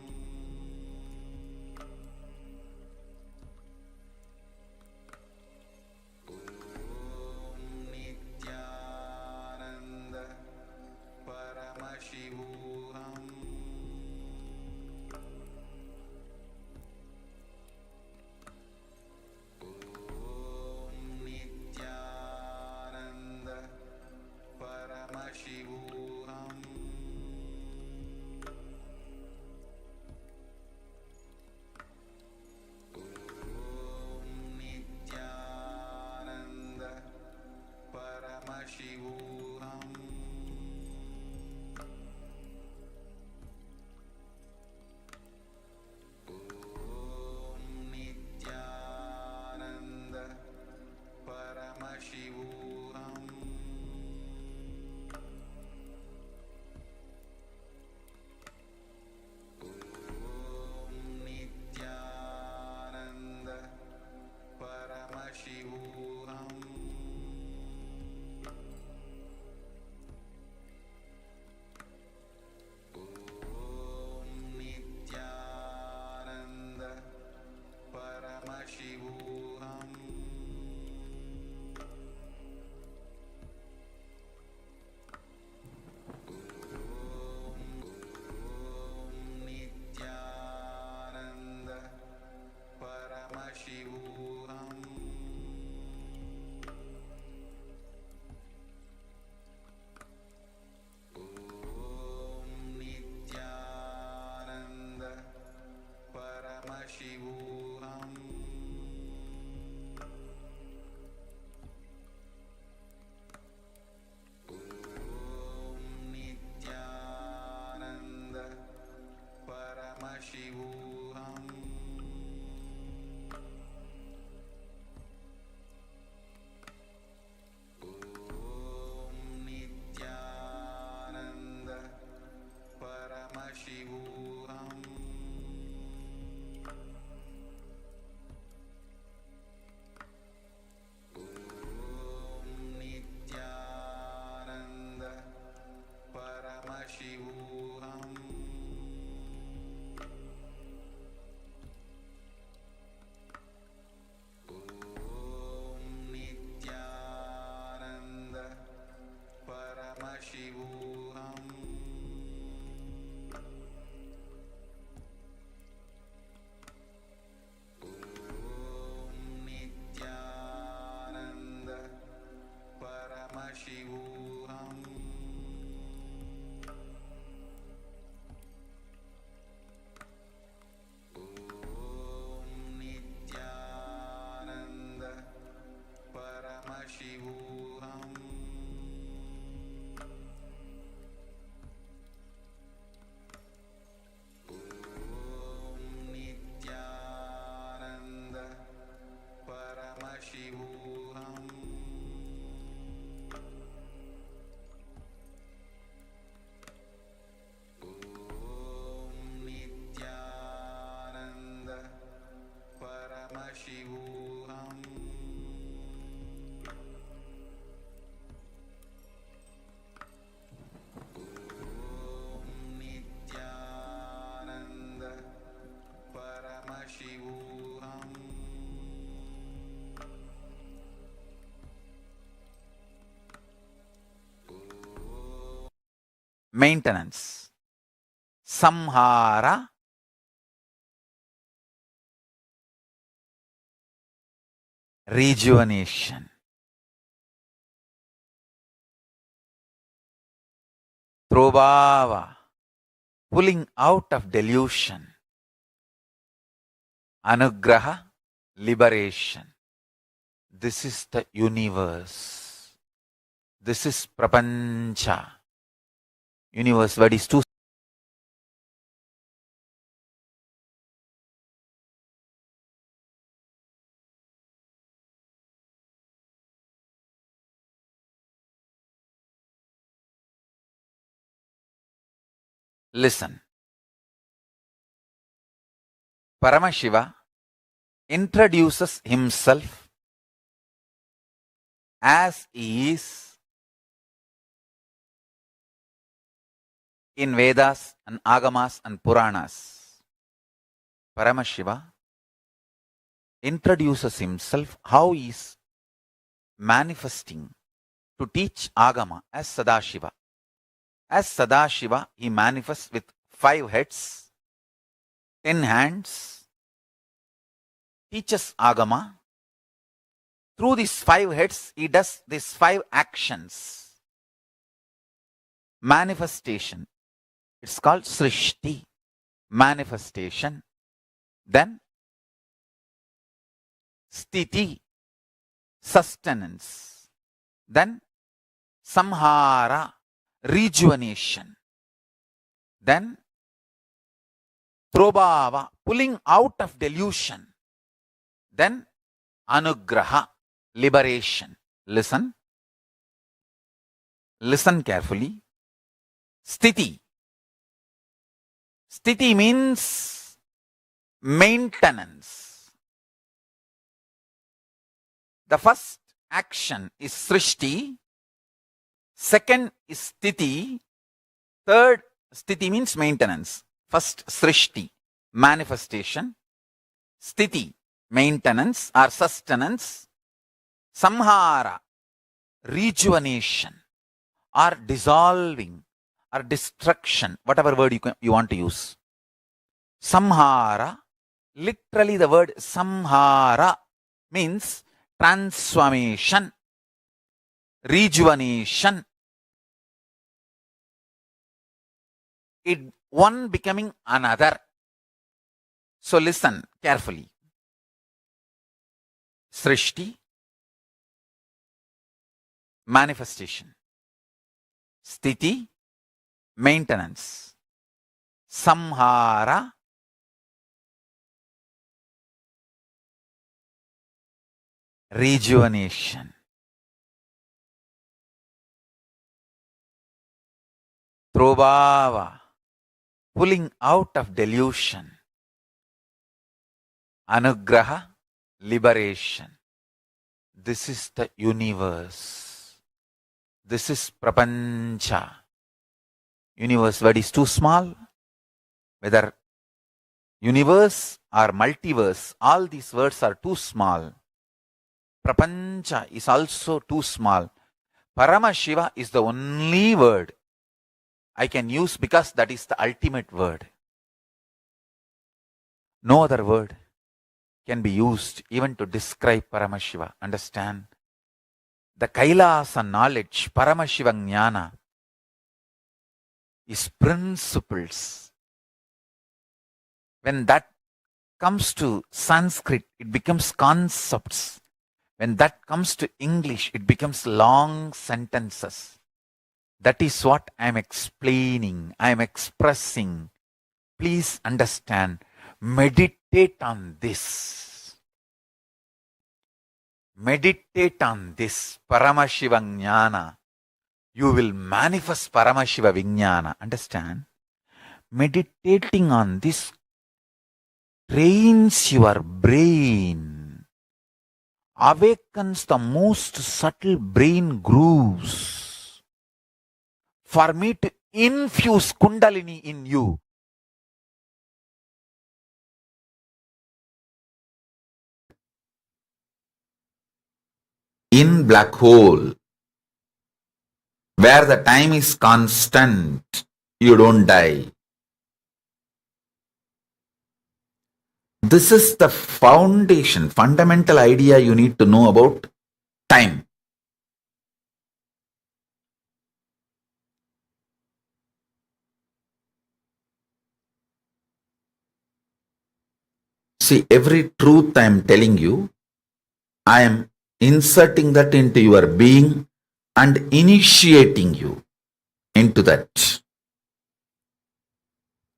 Paramashivoham Om Nityananda Paramashivoham Om Nityananda Paramashivoham Om Nityananda Paramashivoham Om Nityananda Paramashivoham Om Nityananda Paramashivoham Om Nityananda Paramashivoham Om Nityananda Paramashivoham Om Nityananda Paramashivoham Om Nityananda Paramashivoham Maintenance, samhara, rejuvenation, prabhava, pulling out of delusion, anugraha, liberation. This is the universe. This is prapancha. Universe word is too. Listen. Paramashiva introduces himself as he is in Vedas and Agamas and Puranas. Paramashiva introduces himself how he is manifesting to teach Agama as Sadashiva. As Sadashiva, he manifests with 5 heads, 10 hands, teaches Agama. Through these 5 heads, he does these 5 actions. Manifestation. It's called Srishti. Manifestation. Then Sthiti. Sustenance. Then Samhara. Rejuvenation. Then Prabhava. Pulling out of delusion. Then Anugraha. Liberation. Listen. Listen carefully. Sthiti. Sthiti means maintenance. The first action is Srishti. Second is Sthiti. Third, Sthiti means maintenance. First, Srishti, manifestation. Sthiti, maintenance or sustenance. Samhara, rejuvenation or dissolving or destruction, whatever word you want to use. Samhara, literally the word samhara means transformation, rejuvenation. One becoming another. So listen carefully. Srishti, manifestation. Sthiti, maintenance. Samhara, rejuvenation. Prabhava, pulling out of delusion. Anugraha, liberation. This is the universe. This is Prapancha. Universe word is too small. Whether universe or multiverse, all these words are too small. Prapancha is also too small. Paramashiva is the only word I can use because that is the ultimate word. No other word can be used even to describe Paramashiva. Understand? The Kailasa knowledge, Paramashiva Jnana, is principles. When that comes to Sanskrit, it becomes concepts. When that comes to English, it becomes long sentences. That is what I am explaining, I am expressing. Please understand. Meditate on this. Meditate on this Paramashiva Jnana. You will manifest Paramashiva Vijnana. Understand? Meditating on this trains your brain, awakens the most subtle brain grooves for me to infuse Kundalini in you. In black hole, where the time is constant, you don't die. This is the foundation, fundamental idea you need to know about time. See, every truth I am telling you, I am inserting that into your being and initiating you into that.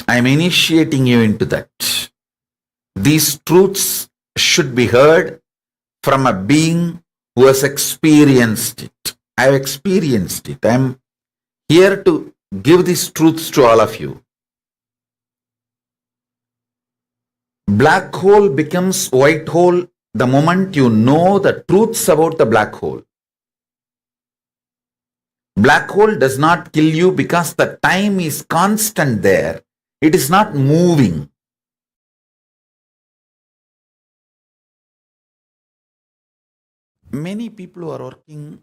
I am initiating you into that. These truths should be heard from a being who has experienced it. I have experienced it. I am here to give these truths to all of you. Black hole becomes white hole the moment you know the truths about the black hole. Black hole does not kill you because the time is constant there. It is not moving. Many people who are working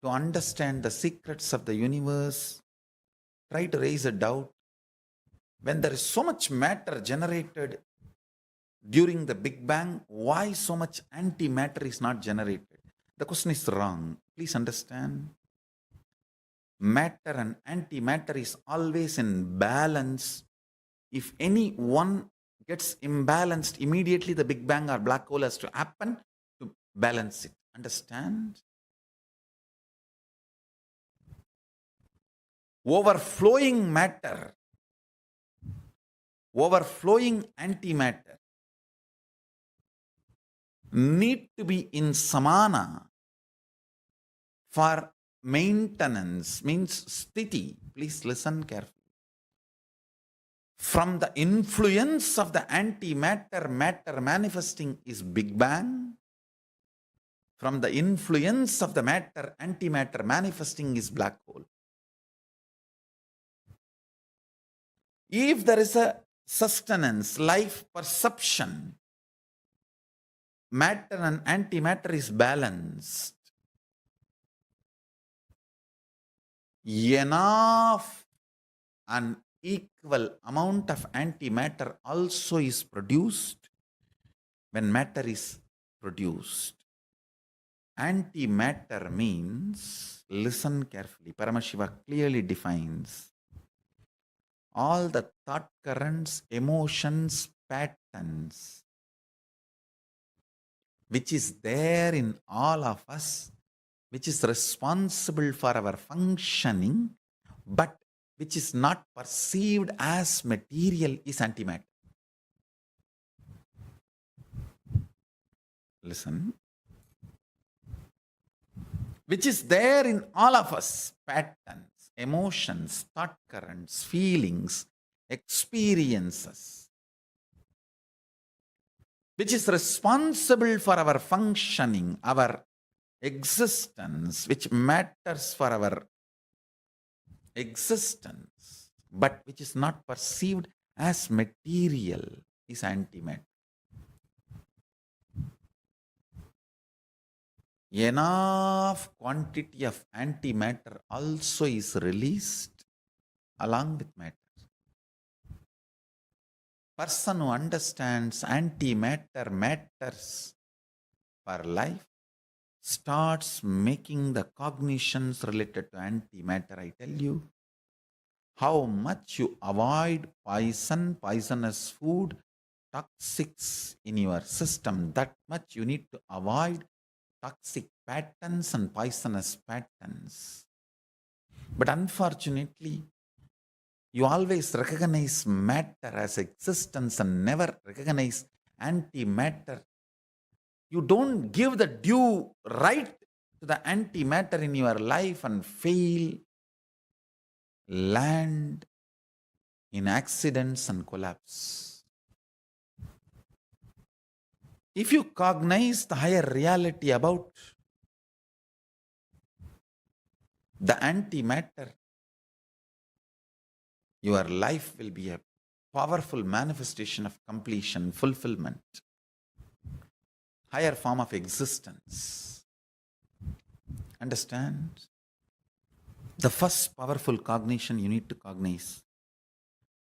to understand the secrets of the universe try to raise a doubt. When there is so much matter generated during the Big Bang, why so much antimatter is not generated? The question is wrong. Please understand. Matter and antimatter is always in balance. If any one gets imbalanced, immediately the Big Bang or black hole has to happen to balance it. Understand? Overflowing matter, overflowing antimatter need to be in samana for maintenance, means sthiti. Please listen carefully. From the influence of the antimatter, matter manifesting is Big Bang. From the influence of the matter, antimatter manifesting is black hole. If there is a sustenance, life perception, matter and antimatter is balanced, enough and equal amount of antimatter also is produced when matter is produced. Antimatter means, listen carefully, Paramashiva clearly defines, all the thought currents, emotions, patterns, which is there in all of us, which is responsible for our functioning, but which is not perceived as material, is antimatter. Listen. Which is there in all of us, patterns, emotions, thought currents, feelings, experiences, which is responsible for our functioning, our existence, which matters for our existence, but which is not perceived as material, is antimatter. Enough quantity of antimatter also is released along with matter. Person who understands antimatter matters for life starts making the cognitions related to antimatter. I tell you, how much you avoid poison, poisonous food, toxics in your system, that much you need to avoid toxic patterns and poisonous patterns. But unfortunately, you always recognize matter as existence and never recognize antimatter. You don't give the due right to the antimatter in your life and fail, land in accidents and collapse. If you cognize the higher reality about the antimatter, your life will be a powerful manifestation of completion, fulfillment, higher form of existence. Understand? The first powerful cognition you need to cognize,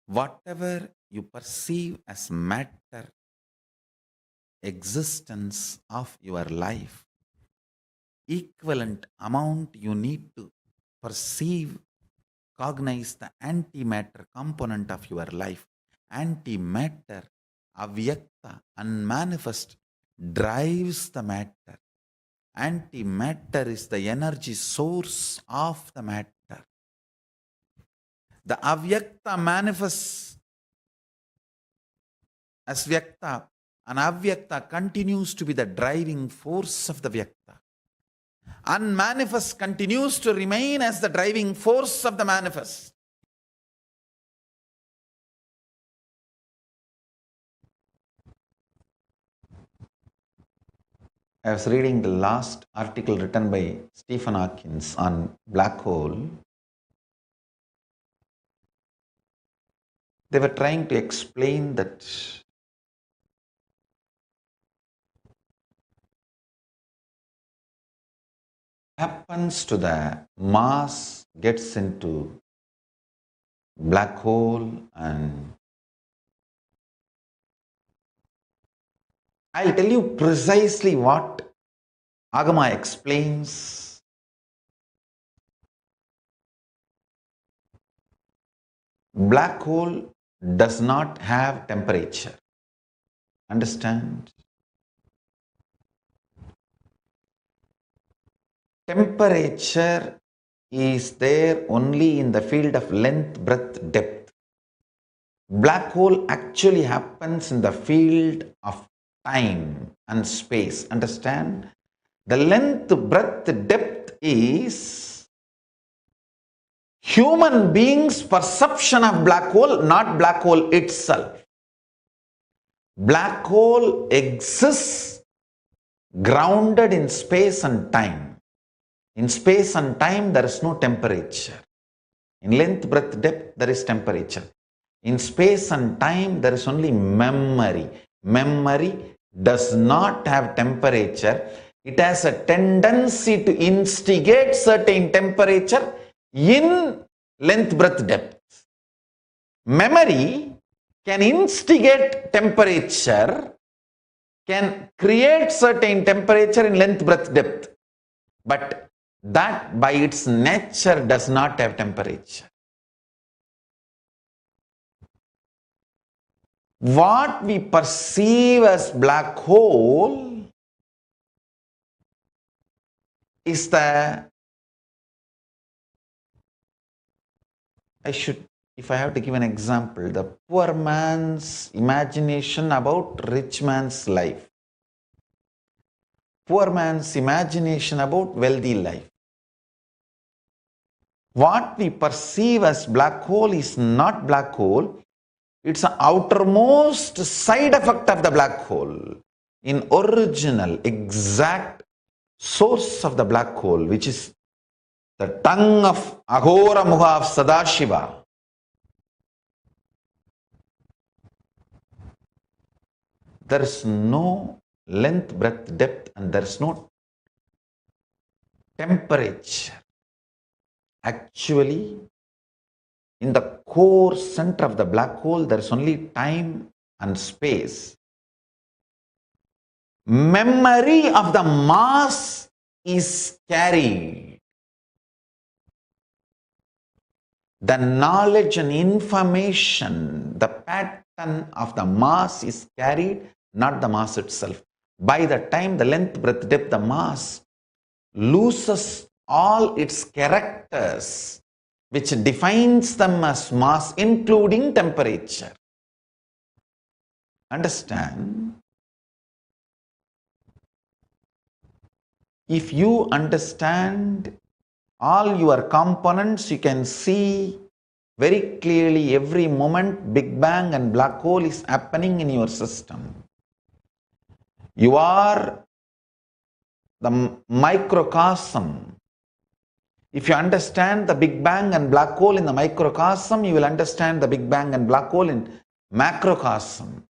whatever you perceive as matter, existence of your life, equivalent amount you need to perceive, cognize the antimatter component of your life. Antimatter, avyakta, unmanifest, drives the matter. Antimatter is the energy source of the matter. The avyakta manifests as vyakta, and avyakta continues to be the driving force of the vyakta. Unmanifest continues to remain as the driving force of the manifest. I was reading the last article written by Stephen Hawking on black hole. They were trying to explain that happens to the mass gets into black hole, and I'll tell you precisely what Agama explains. Black hole does not have temperature. Understand? Temperature is there only in the field of length, breadth, depth. Black hole actually happens in the field of time and space. Understand? The length, breadth, depth is human beings' perception of black hole, not black hole itself. Black hole exists grounded in space and time. In space and time, there is no temperature. In length, breadth, depth, there is temperature. In space and time, there is only memory. Memory does not have temperature. It has a tendency to instigate certain temperature in length, breadth, depth. Memory can instigate temperature, can create certain temperature in length, breadth, depth. But that by its nature does not have temperature. What we perceive as black hole is if I have to give an example, the poor man's imagination about rich man's life. Poor man's imagination about wealthy life. What we perceive as black hole is not black hole. It's an outermost side effect of the black hole. In original, exact source of the black hole, which is the tongue of Aghora Mukha of Sadashiva, there is no length, breadth, depth, and there is no temperature. Actually, in the core center of the black hole, there is only time and space. Memory of the mass is carried. The knowledge and information, the pattern of the mass is carried, not the mass itself. By the time the length, breadth, depth, the mass loses all its characters, which defines them as mass, including temperature. Understand? If you understand all your components, you can see very clearly every moment Big Bang and black hole is happening in your system. You are the microcosm. If you understand the Big Bang and black hole in the microcosm, you will understand the Big Bang and black hole in macrocosm.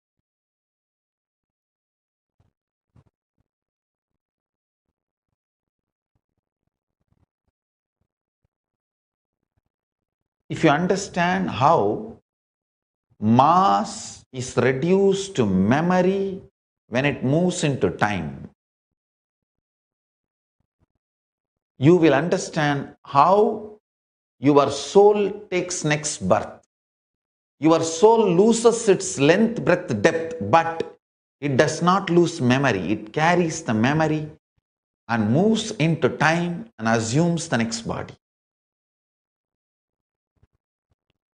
If you understand how mass is reduced to memory when it moves into time, you will understand how your soul takes next birth. Your soul loses its length, breadth, depth, but it does not lose memory. It carries the memory and moves into time and assumes the next body.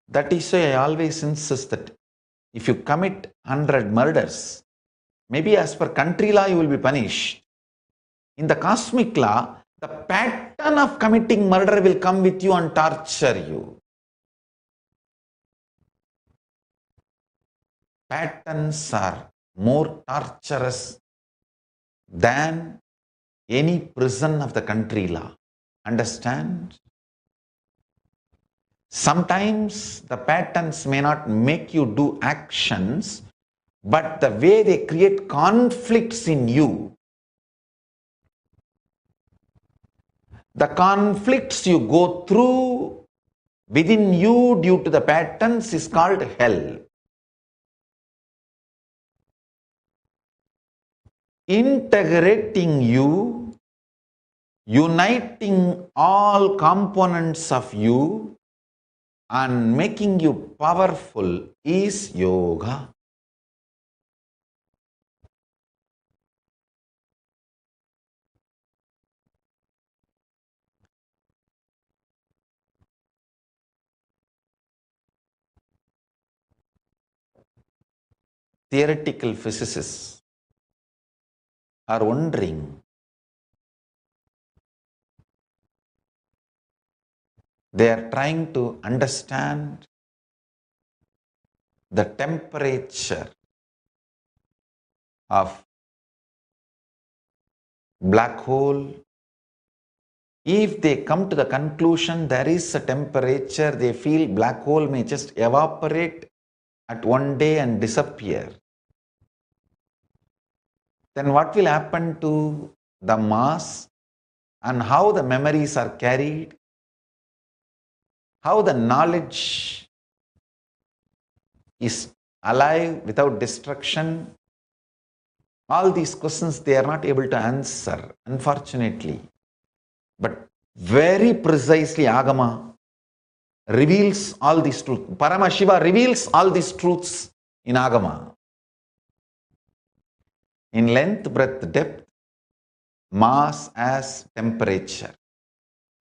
That is why I always insist that if you commit 100 murders, maybe as per country law you will be punished. In the cosmic law, the pattern of committing murder will come with you and torture you. Patterns are more torturous than any prison of the country law. Understand? Sometimes the patterns may not make you do actions, but the way they create conflicts in you, the conflicts you go through within you due to the patterns is called hell. Integrating you, uniting all components of you, and making you powerful is yoga. Theoretical physicists are wondering, they are trying to understand the temperature of black hole. If they come to the conclusion there is a temperature, they feel black hole may just evaporate at one day and disappear. Then what will happen to the mass and how the memories are carried? How the knowledge is alive without destruction? All these questions they are not able to answer, unfortunately. But very precisely Agama reveals all these truths. Paramashiva reveals all these truths in Agama. In length, breadth, depth, mass as temperature.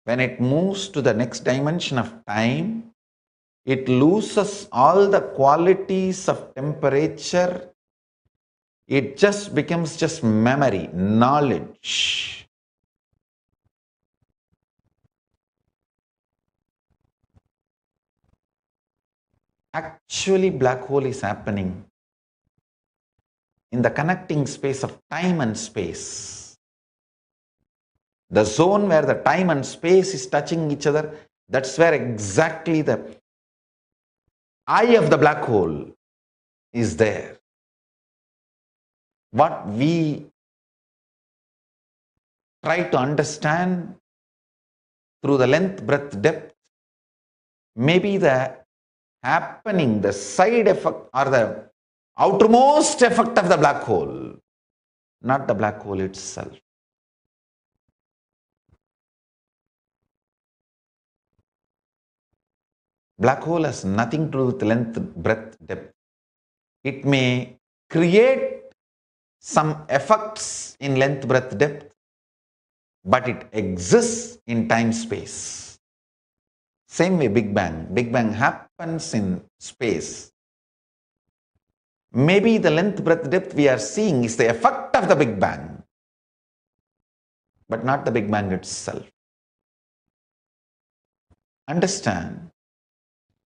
When it moves to the next dimension of time, it loses all the qualities of temperature. It just becomes just memory, knowledge. Actually, black hole is happening in the connecting space of time and space. The zone where the time and space is touching each other, that's where exactly the eye of the black hole is there. What we try to understand through the length, breadth, depth, maybe the happening, the side effect or the outermost effect of the black hole, not the black hole itself. Black hole has nothing to do with length, breadth, depth. It may create some effects in length, breadth, depth, but it exists in time, space. Same way Big Bang. Big Bang happens in space. Maybe the length, breadth, depth we are seeing is the effect of the Big Bang, but not the Big Bang itself. Understand?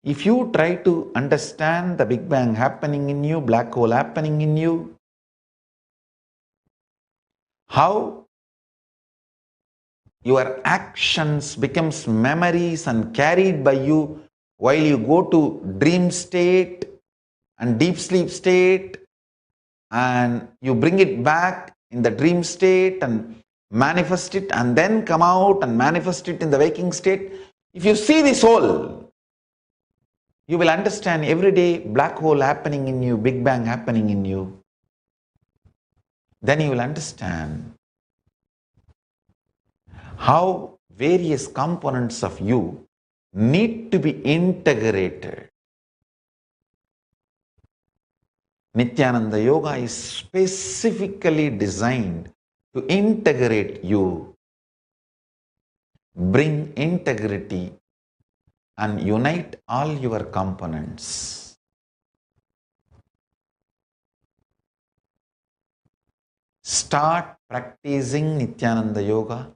If you try to understand the Big Bang happening in you, black hole happening in you, how your actions becomes memories and carried by you while you go to dream state and deep sleep state, and you bring it back in the dream state and manifest it and then come out and manifest it in the waking state. If you see this whole, you will understand every day black hole happening in you, Big Bang happening in you. Then you will understand how various components of you need to be integrated. Nityananda Yoga is specifically designed to integrate you, bring integrity, and unite all your components. Start practicing Nityananda Yoga.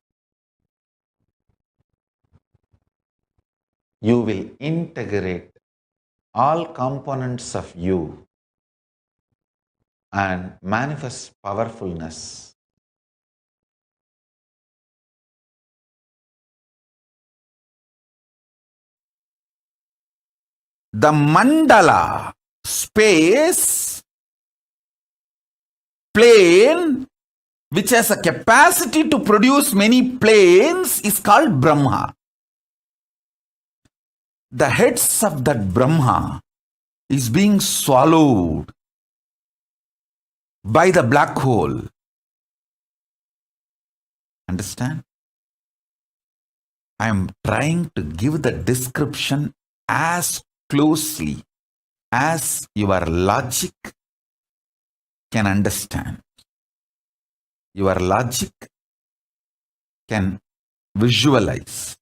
You will integrate all components of you and manifest powerfulness. The mandala space plane, which has a capacity to produce many planes, is called Brahma. The heads of that Brahma is being swallowed by the black hole. Understand? I am trying to give the description as closely as your logic can understand. Your logic can visualize.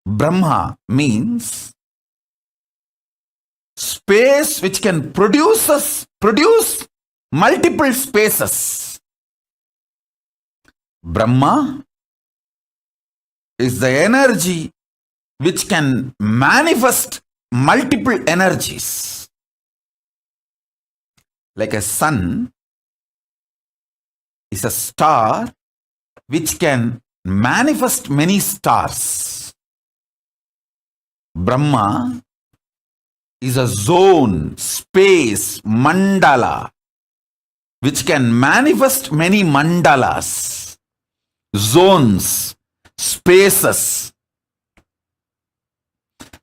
Brahma means space which can produce multiple spaces. Brahma is the energy which can manifest multiple energies. Like a sun is a star which can manifest many stars. Brahma is a zone, space, mandala, which can manifest many mandalas, zones, spaces,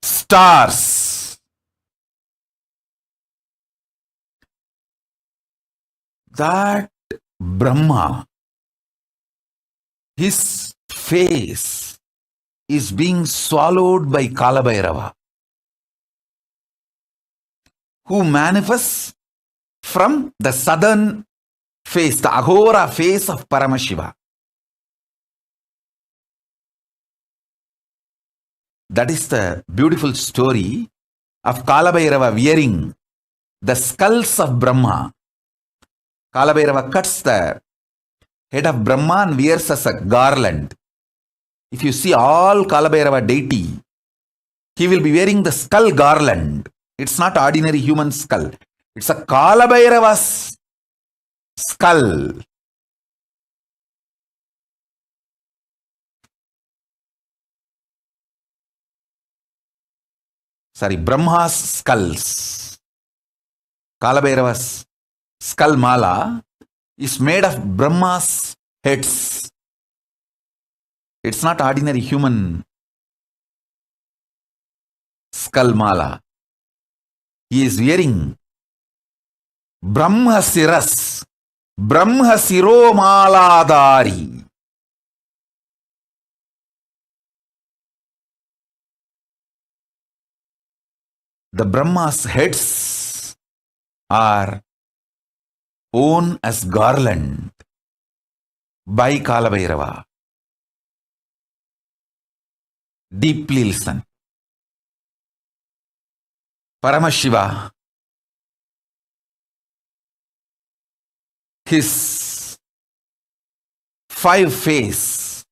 stars. That Brahma, his face is being swallowed by Kalabhairava. who manifests from the southern face, the Ahora face of Paramashiva. That is the beautiful story of Kalabhairava wearing the skulls of Brahma. Kalabhairava cuts the head of Brahma and wears as a garland. If you see all Kalabhairava deity, he will be wearing the skull garland. It's not ordinary human skull. It's a Kalabhairava's skull. Brahma's skulls. Kalabhairava's skull mala is made of Brahma's heads. It's not ordinary human skull mala. He is wearing Brahmasiras, Brahmasiro Maladari. The Brahma's heads are worn as garland by Kalabhairava. Deeply listen. Paramashiva, his 5-phase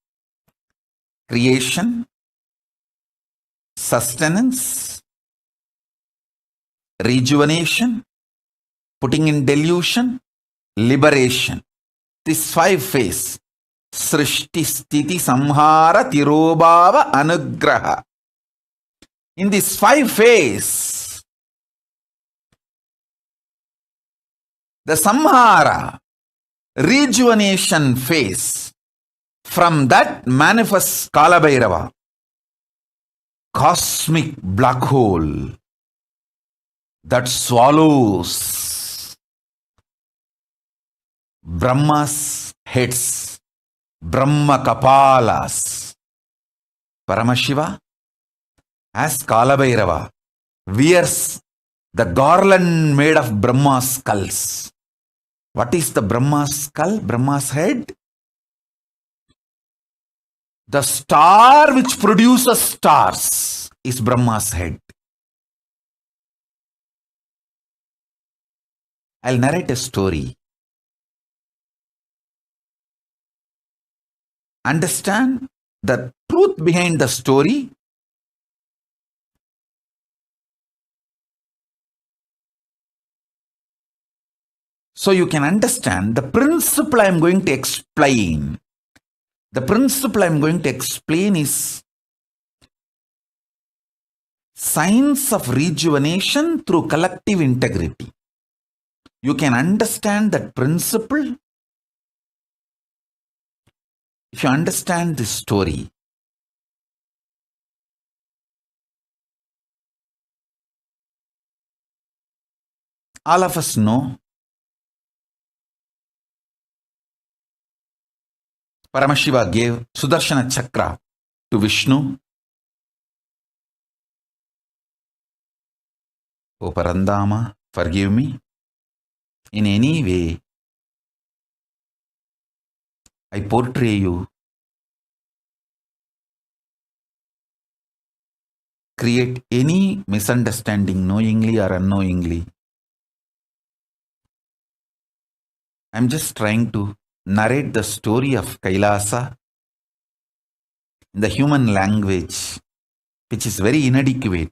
creation, sustenance, rejuvenation, putting in delusion, liberation. This 5-phase, Srishti Sthiti Samhara Tirobhava Anugraha. In this 5-phase, the Samhara, rejuvenation phase, from that manifests Kalabhairava, cosmic black hole that swallows Brahma's heads, Brahma Kapalas. Paramashiva, as Kalabhairava, wears the garland made of Brahma's skulls. What is the Brahma's skull, Brahma's head? The star which produces stars is Brahma's head. I'll narrate a story. Understand the truth behind the story. So you can understand the principle I am going to explain. The principle I am going to explain is science of rejuvenation through collective integrity. You can understand that principle if you understand this story. All of us know Paramashiva gave Sudarshana Chakra to Vishnu. O Parandama, forgive me. In any way, I portray you, create any misunderstanding knowingly or unknowingly. I'm just trying to narrate the story of Kailasa in the human language, which is very inadequate.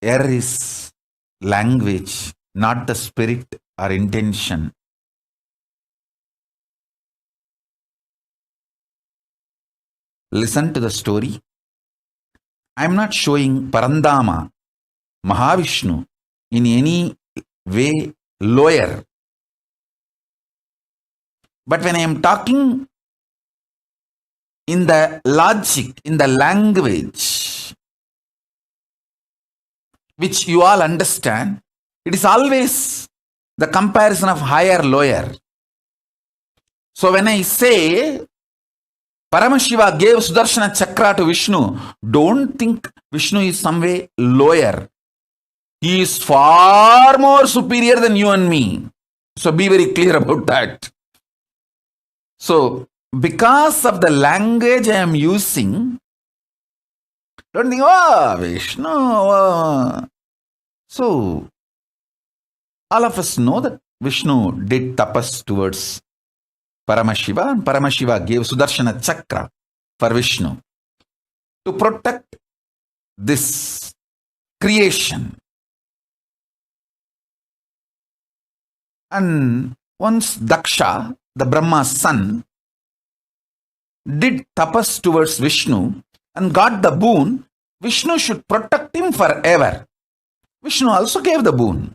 Air is language, not the spirit or intention. Listen to the story. I'm not showing Parandama, Mahavishnu, in any way lower. But when I am talking in the logic, in the language, which you all understand, it is always the comparison of higher, lower. So when I say Paramashiva gave Sudarshana Chakra to Vishnu. Don't think Vishnu is some way lower. He is far more superior than you and me. So be very clear about that. So, because of the language I am using, don't think, oh, Vishnu. Oh. So, all of us know that Vishnu did tapas towards Paramashiva, and Paramashiva gave Sudarshana Chakra for Vishnu to protect this creation. And once Daksha, the Brahma's son, did tapas towards Vishnu and got the boon, Vishnu should protect him forever. Vishnu also gave the boon.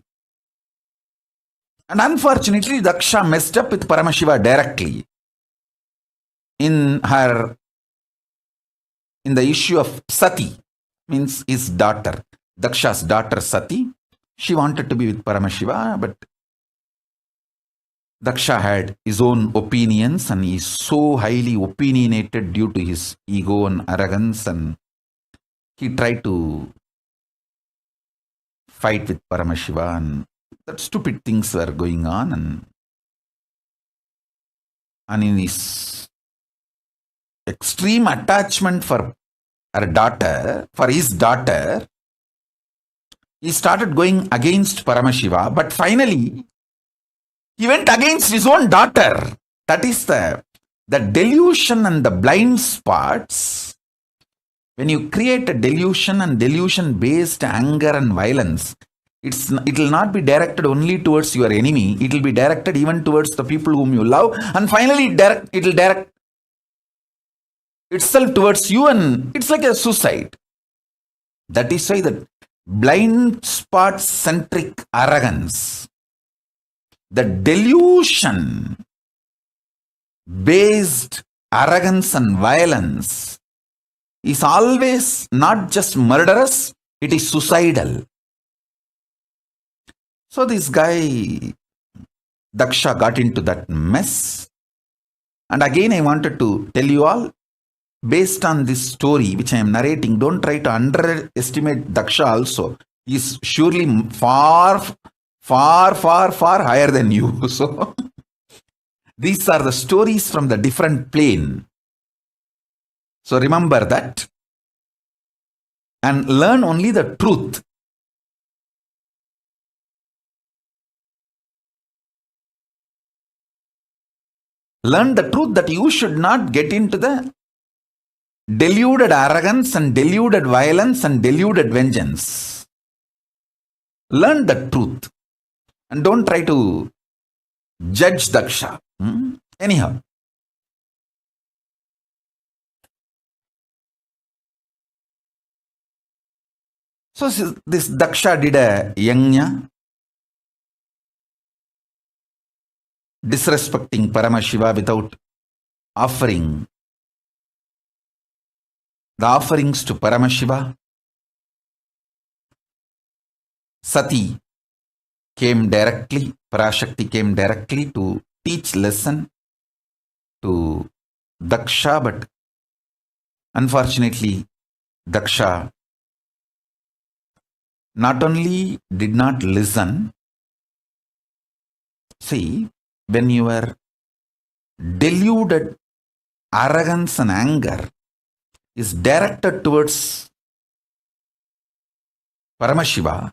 And unfortunately, Daksha messed up with Paramashiva directly in the issue of Sati, means his daughter, Daksha's daughter Sati. She wanted to be with Paramashiva, but Daksha had his own opinions and he is so highly opinionated due to his ego and arrogance, and he tried to fight with Paramashiva, and that stupid things were going on, and in his extreme attachment for his daughter, he started going against Paramashiva, but finally he went against his own daughter. That is the delusion and the blind spots. When you create a delusion and delusion-based anger and violence, it will not be directed only towards your enemy. It will be directed even towards the people whom you love, and finally it will direct itself towards you, and it's like a suicide. That is why the blind spot-centric arrogance, the delusion-based arrogance and violence is always not just murderous, it is suicidal. So this guy, Daksha, got into that mess. And again, I wanted to tell you all, based on this story which I am narrating, don't try to underestimate Daksha also. He is surely far higher than you. So these are the stories from the different plane. So remember that and learn only the truth. Learn the truth that you should not get into the deluded arrogance and deluded violence and deluded vengeance. Learn the truth and don't try to judge Daksha. Anyhow. So this Daksha did a yajna, disrespecting Paramashiva without offering the offerings to Paramashiva. Sati came directly, Parashakti came directly to teach lesson to Daksha, but unfortunately Daksha not only did not listen. See, when your deluded arrogance and anger is directed towards Paramashiva,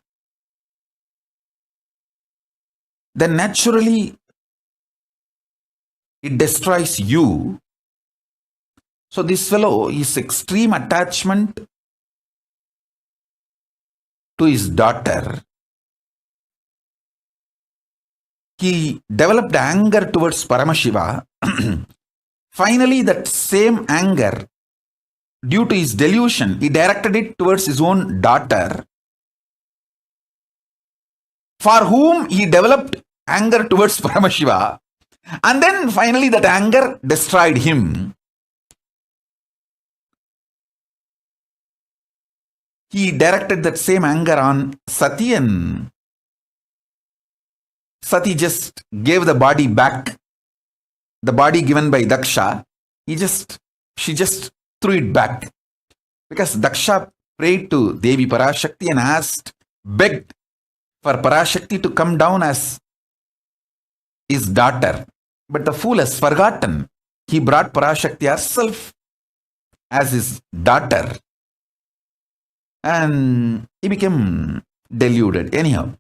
then naturally it destroys you. So this fellow, his extreme attachment to his daughter, he developed anger towards Paramashiva. Finally, that same anger, due to his delusion, he directed it towards his own daughter, for whom he developed anger towards Paramashiva. And then finally that anger destroyed him. He directed that same anger on Sati, and Sati just gave the body back, the body given by Daksha. He just she just threw it back. Because Daksha prayed to Devi Parashakti and begged for Parashakti to come down as his daughter. But the fool has forgotten. He brought Parashakti herself as his daughter. And he became deluded. Anyhow,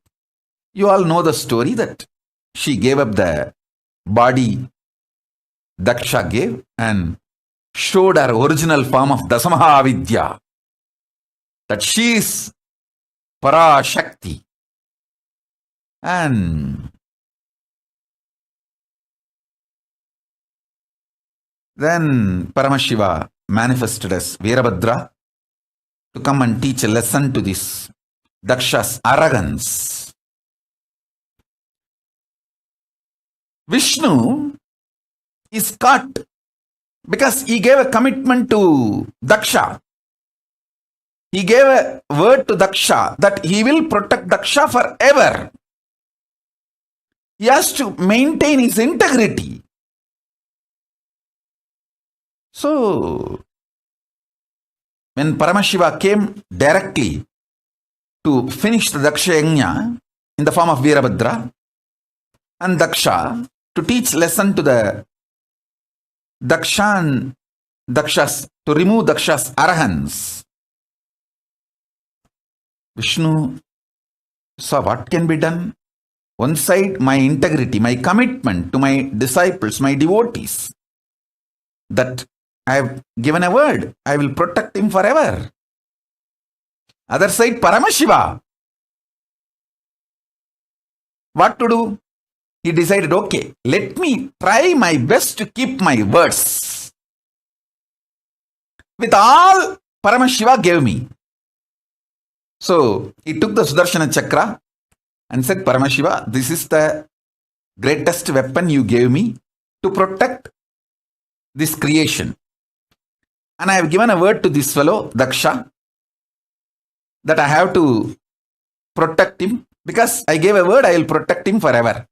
you all know the story that she gave up the body Daksha gave and showed her original form of Dasamahavidya. That she is Parashakti. And then Paramashiva manifested as Veerabhadra to come and teach a lesson to this Daksha's arrogance. Vishnu is caught because he gave a commitment to Daksha. He gave a word to Daksha that he will protect Daksha forever. He has to maintain his integrity. So, when Paramashiva came directly to finish the Daksha Yajna in the form of Veerabhadra and Daksha to teach lesson to the Daksha and Daksha's, to remove Daksha's arrogance, Vishnu saw what can be done. One side, my integrity, my commitment to my disciples, my devotees, that I have given a word, I will protect him forever. Other side, Paramashiva. What to do? He decided, okay, let me try my best to keep my words. With all Paramashiva gave me. So, he took the Sudarshana Chakra and said, Paramashiva, this is the greatest weapon you gave me to protect this creation. And I have given a word to this fellow, Daksha, that I have to protect him. Because I gave a word, I will protect him forever.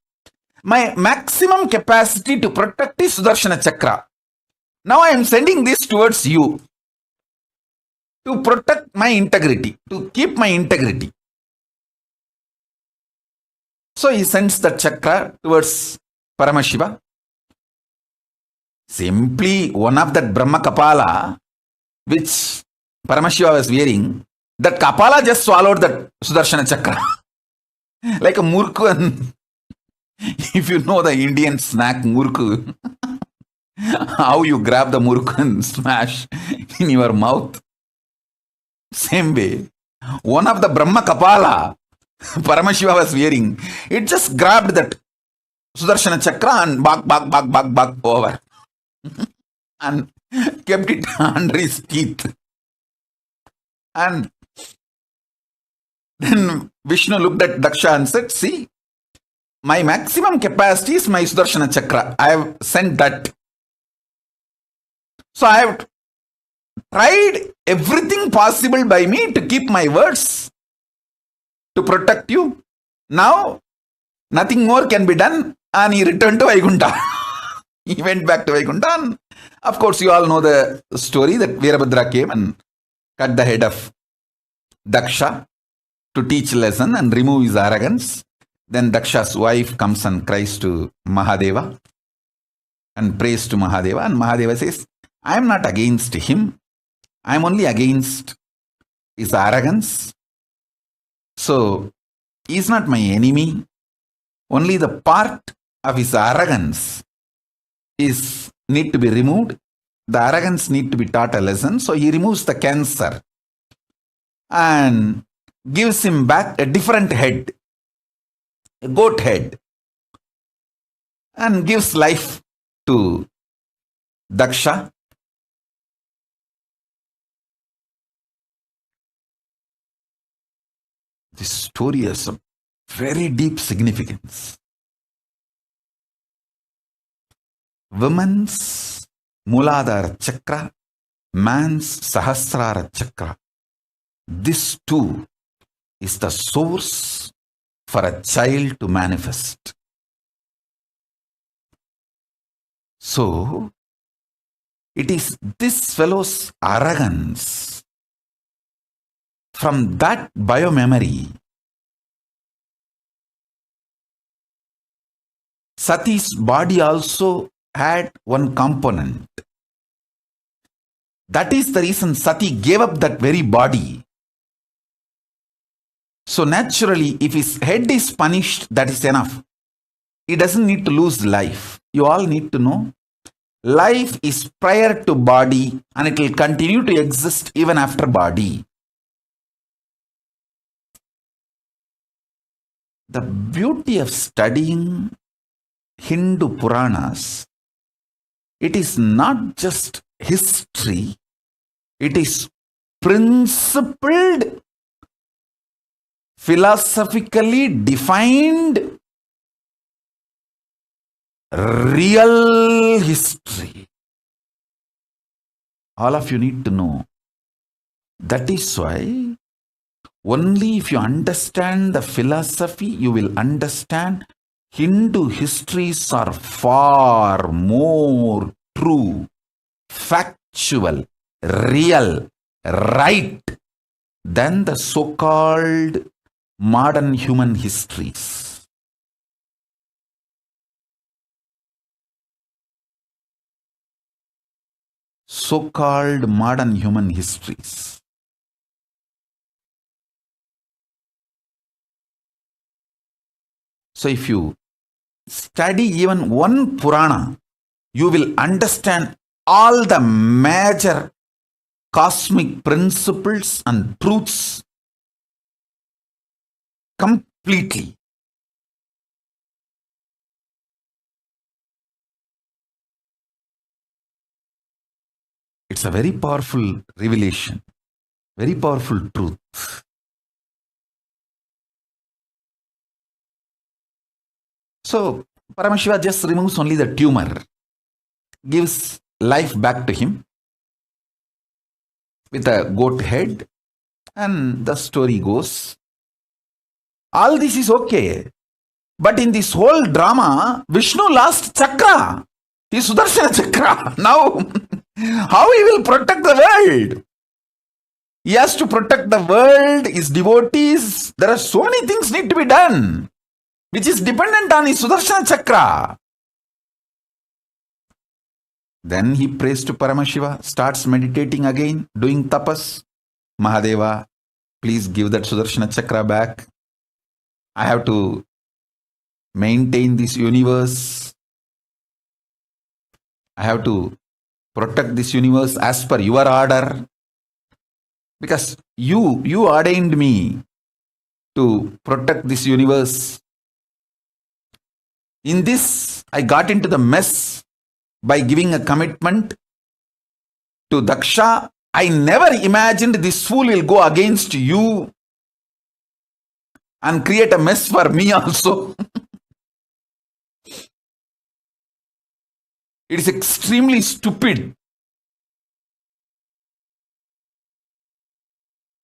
My maximum capacity to protect is Sudarshana Chakra. Now I am sending this towards you. To protect my integrity, to keep my integrity. So he sends the chakra towards Paramashiva. Simply one of that Brahma Kapala, which Paramashiva was wearing, that Kapala just swallowed that Sudarshana Chakra. Like a murku. And if you know the Indian snack murku, how you grab the murku and smash in your mouth. Same way, one of the Brahma Kapala Paramashiva was wearing, it just grabbed that Sudarshana Chakra and back over and kept it under his teeth. And then Vishnu looked at Daksha and said, see, my maximum capacity is my Sudarshana Chakra. I have sent that. So I have tried everything possible by me to keep my words, to protect you. Now, nothing more can be done, and he returned to Vaikuntha. He went back to Vaikuntha, and of course, you all know the story that Veerabhadra came and cut the head of Daksha to teach lesson and remove his arrogance. Then Daksha's wife comes and cries to Mahadeva and prays to Mahadeva, and Mahadeva says, I am not against him. I am only against his arrogance. So, he is not my enemy. Only the part of his arrogance need to be removed. The arrogance need to be taught a lesson. So, he removes the cancer and gives him back a different head, a goat head, and gives life to Daksha. This story has a very deep significance. Women's Mooladhara Chakra, man's Sahasrara Chakra. This too is the source for a child to manifest. So, It is this fellow's arrogance. From that biomemory, Sati's body also had one component. That is the reason Sati gave up that very body. So naturally, if his head is punished, that is enough. He doesn't need to lose life. You all need to know, life is prior to body and it will continue to exist even after body. The beauty of studying Hindu Puranas, it is not just history, it is principled, philosophically defined, real history. All of you need to know. That is why only if you understand the philosophy, you will understand Hindu histories are far more true, factual, real, right than the so-called modern human histories. So-called modern human histories. So if you study even one Purana, you will understand all the major cosmic principles and truths completely. It's a very powerful revelation, very powerful truth. So Paramashiva just removes only the tumor, gives life back to him with a goat head, and the story goes. All this is okay. But in this whole drama, Vishnu lost chakra, his Sudarshana chakra. Now, how he will protect the world? He has to protect the world, his devotees. There are so many things need to be done, which is dependent on his Sudarshana chakra. Then he prays to Paramashiva, starts meditating again, doing tapas. Mahadeva, please give that Sudarshana chakra back. I have to maintain this universe. I have to protect this universe as per your order. Because you ordained me to protect this universe. In this, I got into the mess by giving a commitment to Daksha. I never imagined this fool will go against you and create a mess for me also. It is extremely stupid.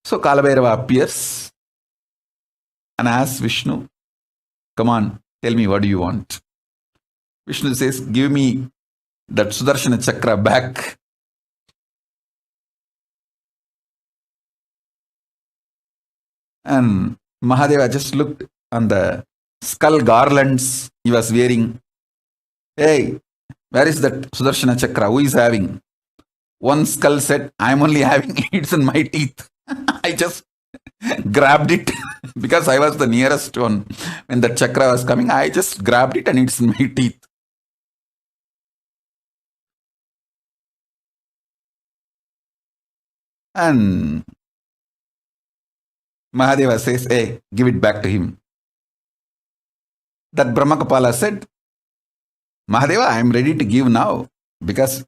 So Kalabhairava appears and asks Vishnu, come on, tell me, what do you want? Vishnu says, give me that Sudarshana chakra back. And Mahadeva just looked on the skull garlands he was wearing. Hey, where is that Sudarshana chakra? Who is having? One skull said, I'm only having it, it's in my teeth. I just grabbed it because I was the nearest one. When the chakra was coming, I just grabbed it and it's in my teeth. And Mahadeva says, hey, give it back to him. That Brahmakapala said, Mahadeva, I am ready to give now because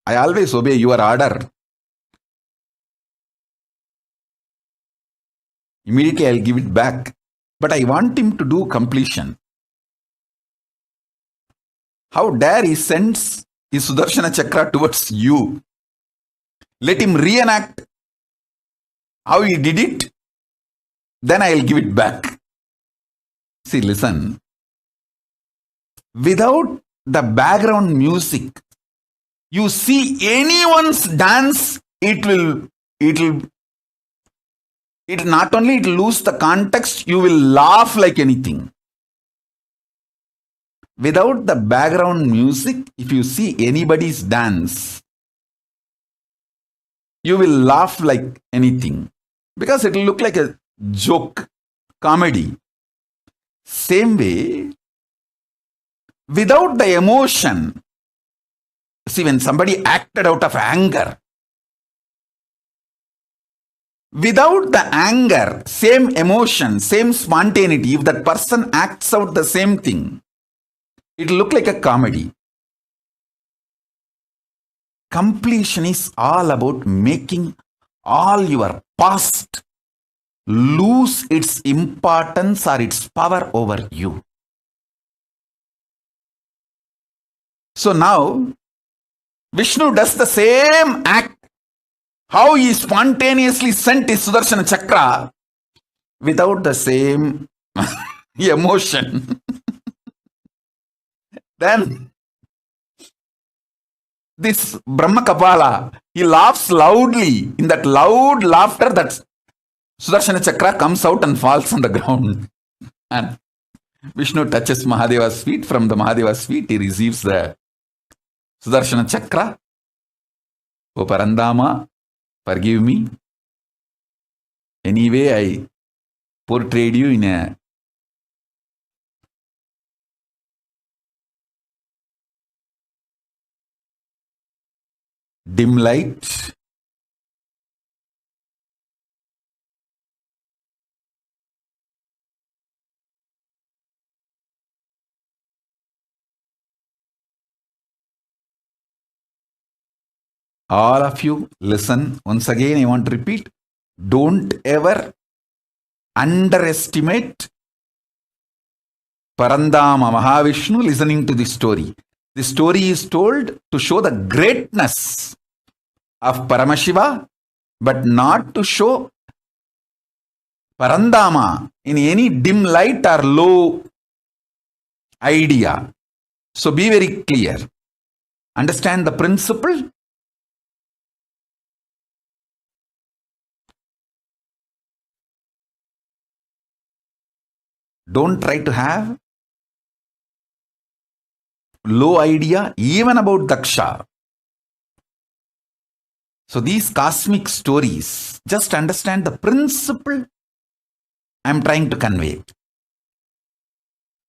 I always obey your order. Immediately I'll give it back. But I want him to do completion. How dare he sends his Sudarshana chakra towards you? Let him reenact how he did it. Then I'll give it back. See, listen. Without the background music, You see anyone's dance, it not only it lose the context, you will laugh like anything. Without the background music, if you see anybody's dance, you will laugh like anything because it will look like a joke, comedy. Same way, without the emotion, see, when somebody acted out of anger, without the anger, same emotion, same spontaneity, if that person acts out the same thing, it will look like a comedy. Completion is all about making all your past lose its importance or its power over you. So now, Vishnu does the same act. How he spontaneously sent his Sudarshana Chakra without the same emotion. Then this Brahma Kapala, he laughs loudly. In that loud laughter, that Sudarshana Chakra comes out and falls on the ground. And Vishnu touches Mahadeva's feet. From the Mahadeva's feet, he receives the Sudarshana Chakra. O Parandama, forgive me. Anyway, I portrayed you in a dim light. All of you listen. Once again, I want to repeat. Don't ever underestimate Parandama Mahavishnu listening to this story. The story is told to show the greatness of Paramashiva, but not to show Parandama in any dim light or low idea. So be very clear. Understand the principle. Don't try to have low idea even about Daksha. So these cosmic stories, just understand the principle I am trying to convey.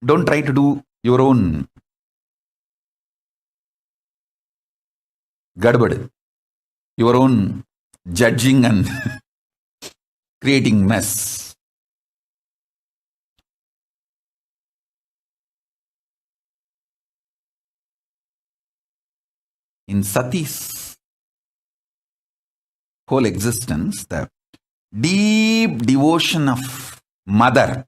Don't try to do your own gadbad, your own judging and creating mess. In Sati's whole existence, the deep devotion of mother,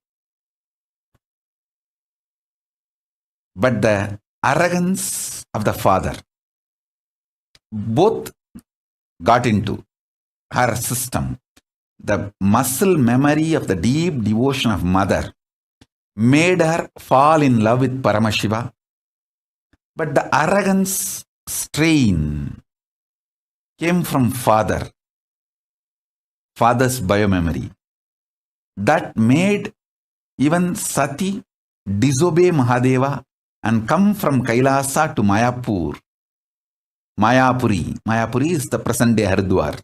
but the arrogance of the father, both got into her system. The muscle memory of the deep devotion of mother made her fall in love with Paramashiva, but the arrogance strain came from father's biomemory. That made even Sati disobey Mahadeva and come from Kailasa to Mayapur. Mayapuri. Mayapuri is the present day Haridwar.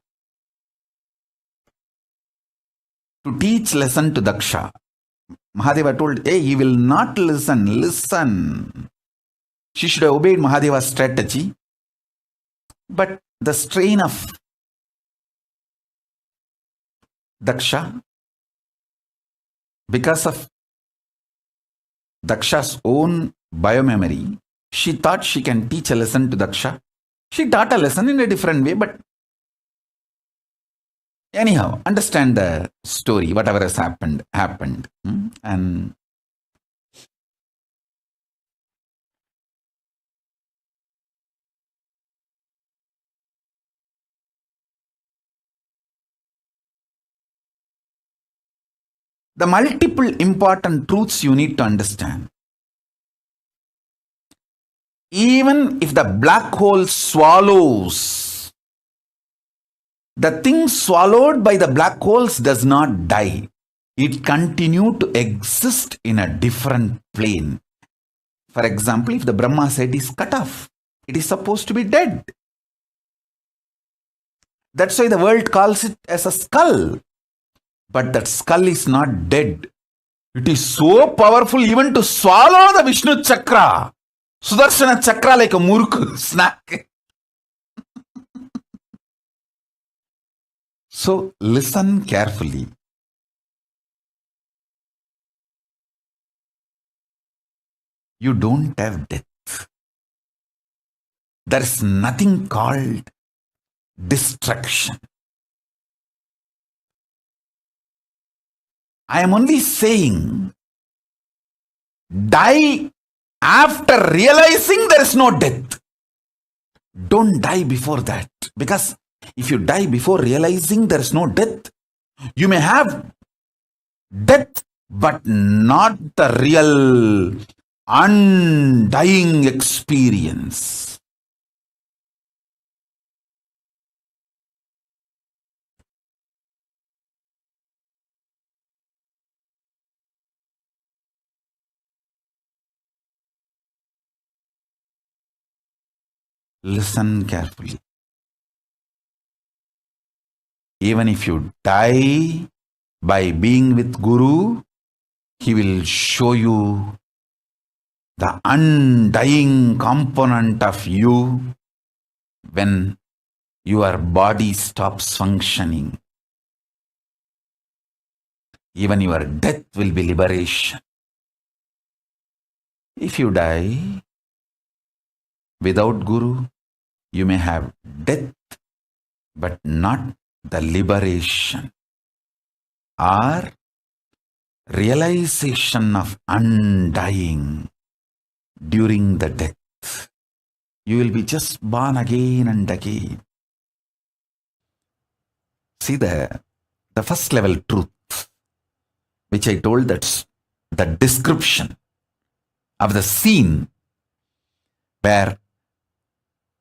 To teach lesson to Daksha. Mahadeva told, hey, he will not listen. Listen. She should have obeyed Mahadeva's strategy. But the strain of Daksha, because of Daksha's own biomemory, she thought she can teach a lesson to Daksha. She taught a lesson in a different way, but anyhow, understand the story, whatever has happened. And the multiple important truths you need to understand. even if the black hole swallows, the thing swallowed by the black holes does not die. It continues to exist in a different plane. For example, if the Brahma's head is cut off, it is supposed to be dead. That's why the world calls it as a skull. But that skull is not dead. It is so powerful even to swallow the Vishnu chakra. Sudarshana chakra like a muruk snack. So listen carefully. You don't have death. There is nothing called destruction. I am only saying, die after realizing there is no death. Don't die before that. Because if you die before realizing there is no death, you may have death, but not the real undying experience. Listen carefully. Even if you die by being with Guru, he will show you the undying component of you when your body stops functioning. Even your death will be liberation. If you die without Guru, you may have death, but not the liberation or realization of undying during the death. You will be just born again and again. See the first level truth, which I told, that's the description of the scene where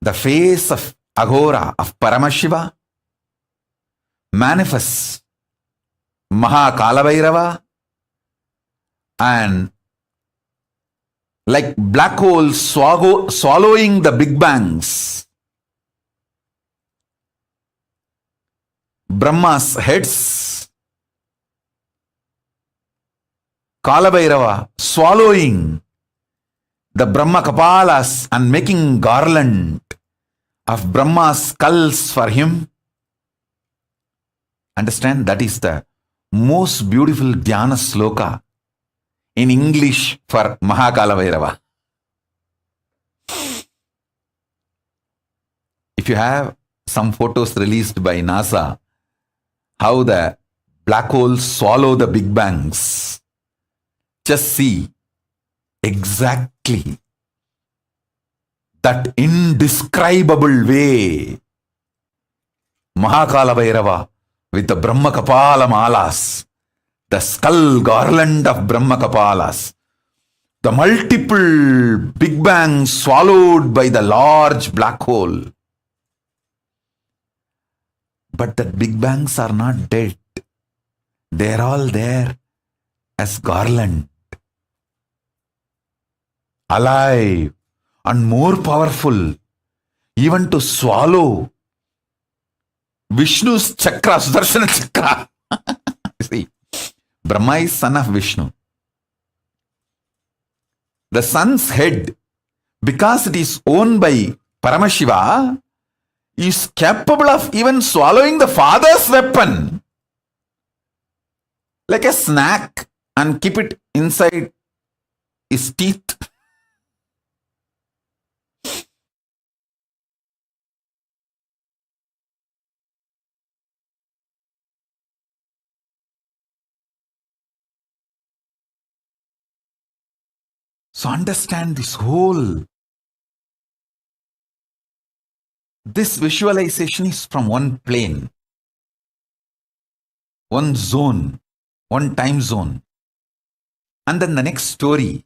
the face of Aghora, of Paramashiva, manifests Mahakalabhairava, and like black holes swallowing the big bangs, Brahma's heads, Kalabhairava swallowing the Brahma Kapalas and making garland of Brahma's skulls for him. Understand, that is the most beautiful Dhyana sloka in English for Mahakalabhairava. If you have some photos released by NASA, how the black holes swallow the big bangs, just see exactly that indescribable way Mahakalabhairava with the Brahma Kapala malas, the skull garland of Brahma Kapalas, the multiple big bangs swallowed by the large black hole. But the big bangs are not dead. They are all there as garland, alive and more powerful, even to swallow Vishnu's chakra, Sudarshana chakra. See, Brahma is son of Vishnu. The son's head, because it is owned by Paramashiva, is capable of even swallowing the father's weapon like a snack and keep it inside his teeth. So understand this whole. This visualization is from one plane, one zone, one time zone. And then the next story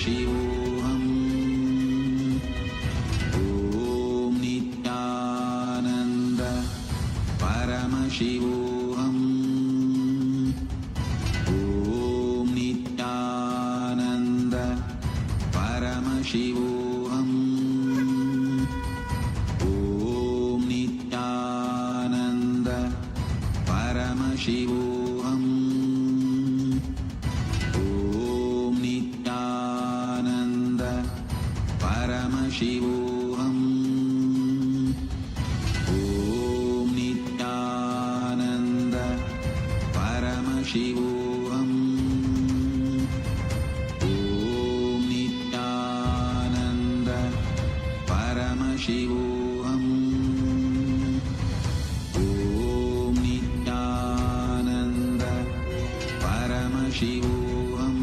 Paramashivoham. Om Nityananda Paramashivoham. Om Nityananda Paramashivoham. Om Nityananda Paramashivoham. Om Nityananda Paramashivoham. Om Nityananda Paramashivoham. Om Nityananda Paramashivoham. Om Nityananda Paramashivoham.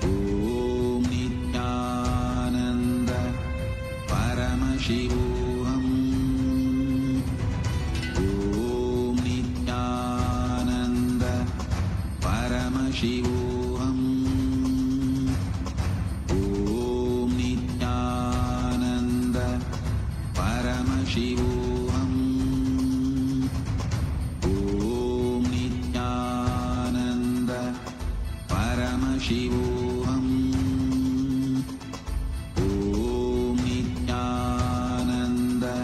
Om Nityananda Paramashivoham. Om Nityananda Paramashivoham. Om Nityananda Paramashivoham. Om Nityananda Paramashivoham. Om Nityananda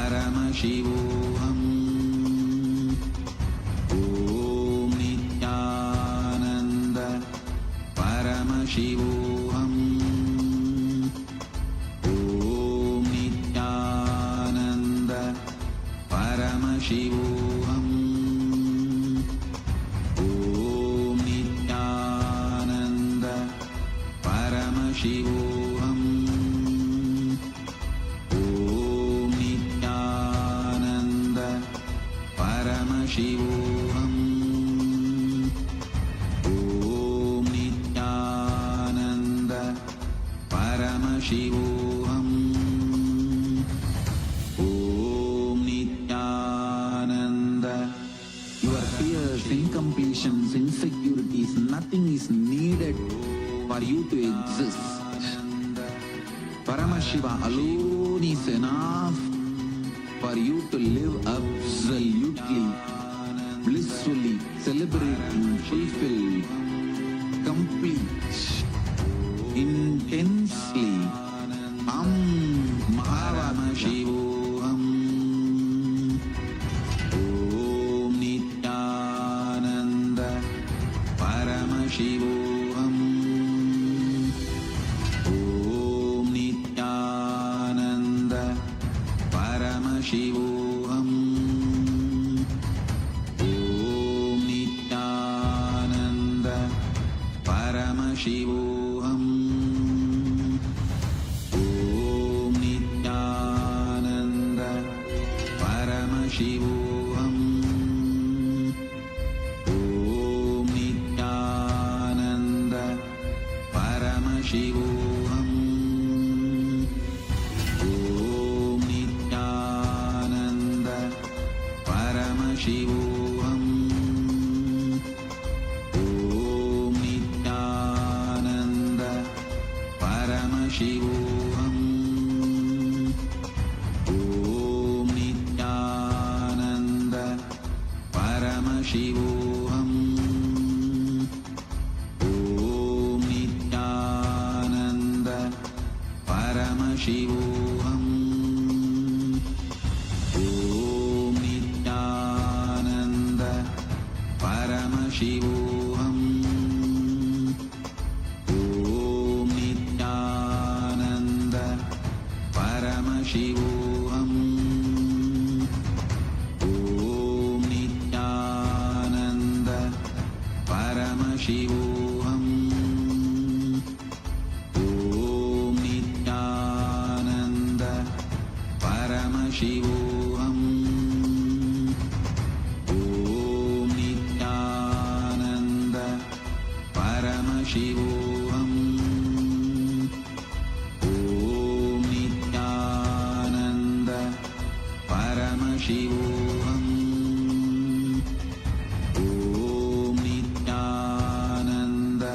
Paramashivoham. Om Nityananda Paramashivoham. Om Nityananda Paramashivoham. Om Nityananda Paramashivoham. Om Nityananda Paramashivoham. Om Nityananda Paramashivoham. Om Nityananda. Your fears, incompletions, insecurities, nothing is needed for you to exist. Paramashiva alone is enough for you to live absolutely, blissfully, celebrating, fulfilled, complete, intensely. Paramashivoham. Om Nityananda Paramashivoham. Om Nityananda Paramashivoham. Om Nityananda Paramashivoham. Om Nityananda Paramashivoham. Om Nityananda Paramashivoham. Om Nityananda Paramashivoham. Om Nityananda Paramashivoham. Om Nityananda Paramashivoham. Om Nityananda Paramashivoham. Om Nityananda Paramashivoham. Om Nityananda Paramashivoham. Om Nityananda Paramashivoham. Om Nityananda Paramashivoham. Om Nityananda Paramashivoham. Om Nityananda Paramashivoham. Om Nityananda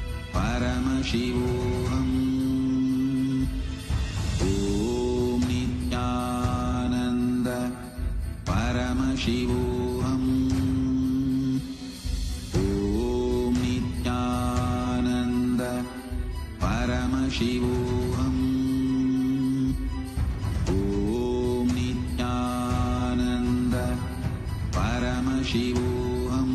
Paramashivoham. Om Nityananda Paramashivoham. Om Nityananda Paramashivoham. Om Nityananda Paramashivoham.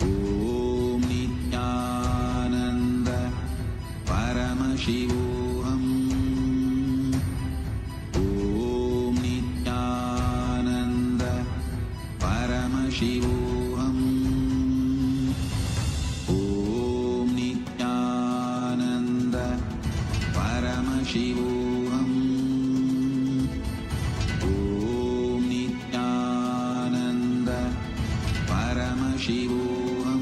Om Nityananda Paramashivoham. Om Nityananda Paramashivoham. Om Nityananda Paramashivoham. Om Nityananda Paramashivoham.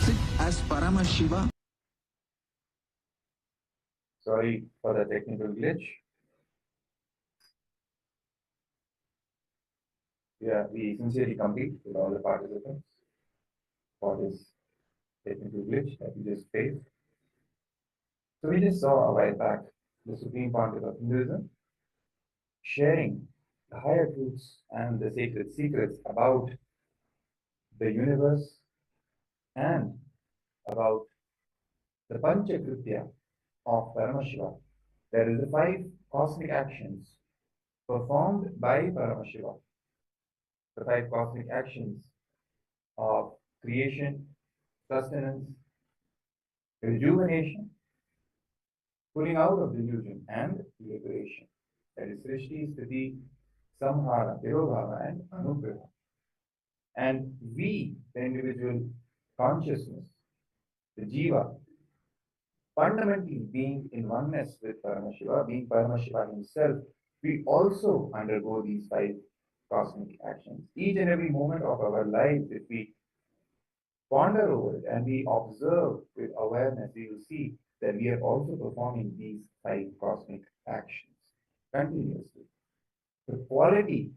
Sit as Paramashiva. Sorry for the technical glitch. Yeah, we sincerely compete with all the participants for this technical glitch that we just faced. So we just saw a while back the Supreme Pontiff of Hinduism sharing the higher truths and the sacred secrets about the universe and about the Panchakritya of Paramashiva. There is the 5 cosmic actions performed by Paramashiva. The 5 cosmic actions of creation, sustenance, rejuvenation, pulling out of delusion, and liberation. That is Srishti, Sthiti, Samhara, Tirobhava, and Anugrah. And we, the individual consciousness, the Jiva, fundamentally being in oneness with Paramashiva, being Paramashiva himself, we also undergo these 5 cosmic actions. Each and every moment of our lives, if we ponder over it and we observe with awareness, we will see that we are also performing these 5 cosmic actions continuously. The quality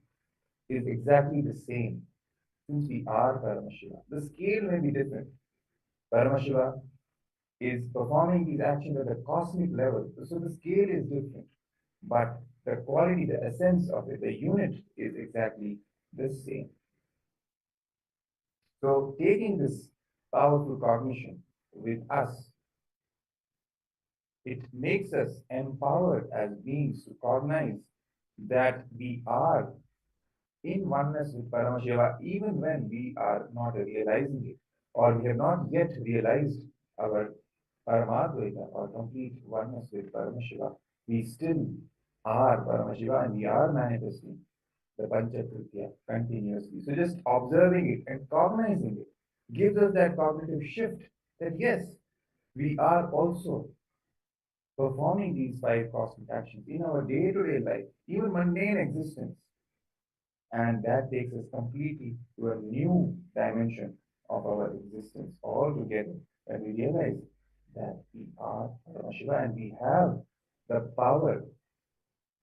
is exactly the same since we are Paramashiva. The scale may be different. Paramashiva is performing these actions at a cosmic level, so the scale is different. But the quality, the essence of it, the unit is exactly the same. So taking this powerful cognition with us, it makes us empowered as beings to cognize that we are in oneness with Paramashiva even when we are not realizing it, or we have not yet realized our Paramadvaita or complete oneness with Paramashiva. We still are Paramashiva and we are manifesting the Panchakritya continuously. So just observing it and cognizing it gives us that cognitive shift that yes, we are also performing these 5 cosmic actions in our day-to-day life, even mundane existence. And that takes us completely to a new dimension of our existence altogether when we realize that we are Paramashiva and we have the power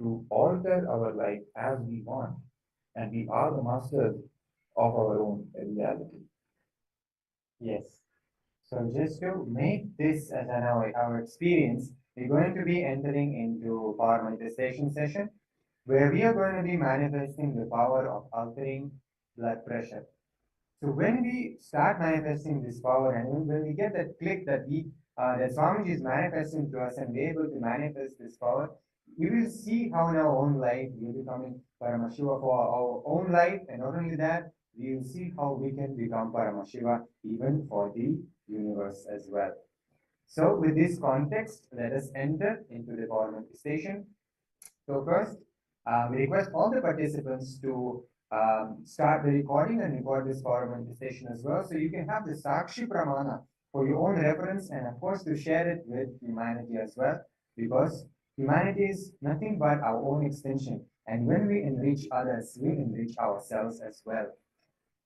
to alter our life as we want. And we are the masters of our own reality. Yes. So just to make this as our experience, we're going to be entering into power manifestation session where we are going to be manifesting the power of altering blood pressure. So when we start manifesting this power and when we get that click that that Swamiji is manifesting to us and we're able to manifest this power, we will see how in our own life we are becoming Paramashiva for our own life, and not only that, we will see how we can become Paramashiva even for the universe as well. So with this context, let us enter into the power manifestation. So first, we request all the participants to start the recording and record this power manifestation as well. So you can have the Sakshi Pramana for your own reference and of course to share it with humanity as well, because humanity is nothing but our own extension. And when we enrich others, we enrich ourselves as well.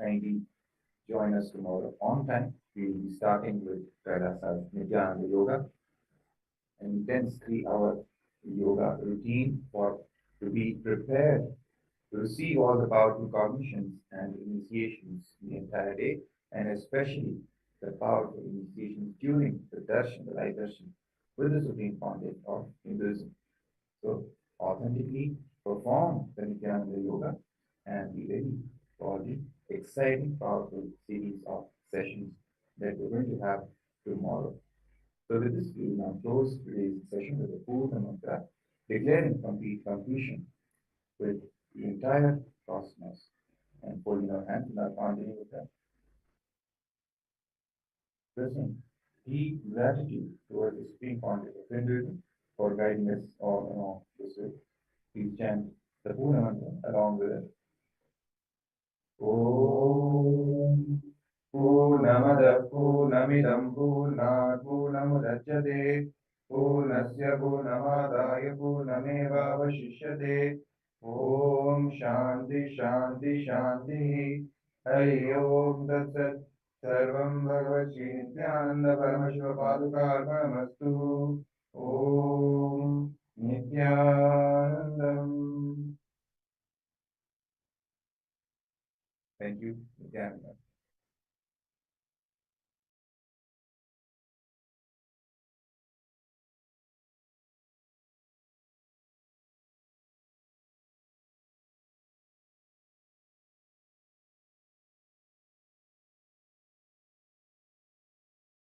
kindly join us tomorrow on time. We will be starting with Kailasa's Nityananda Yoga, an intense 3 hour yoga routine for to be prepared to receive all the powerful cognitions and initiations the entire day, and especially the powerful initiations during the darshan, the light darshan, with the Supreme Pontiff of Hinduism. So, authentically perform the Nityananda Yoga and be ready for the exciting, powerful series of sessions that we're going to have tomorrow. So, with this, we will now close today's session with a Purna Mantra, declaring complete completion with the entire cosmos and folding our hands in our continuing with that, expressing deep gratitude towards the Supreme Pontiff of Hinduism for guiding us all along this way. Please chant the Purna Mantra along with it. Om Purnamada Purnamidam Purnat Purnamudachyate Purnasya Purnamadaya Purnameva Vashishyate Om Shanti Shanti Shanti Hari Om Tat Sat Sarvam Bhagavad Nityananda Paramashiva Padukarpanamastu Om Nityanandam. Thank you, Nityananda.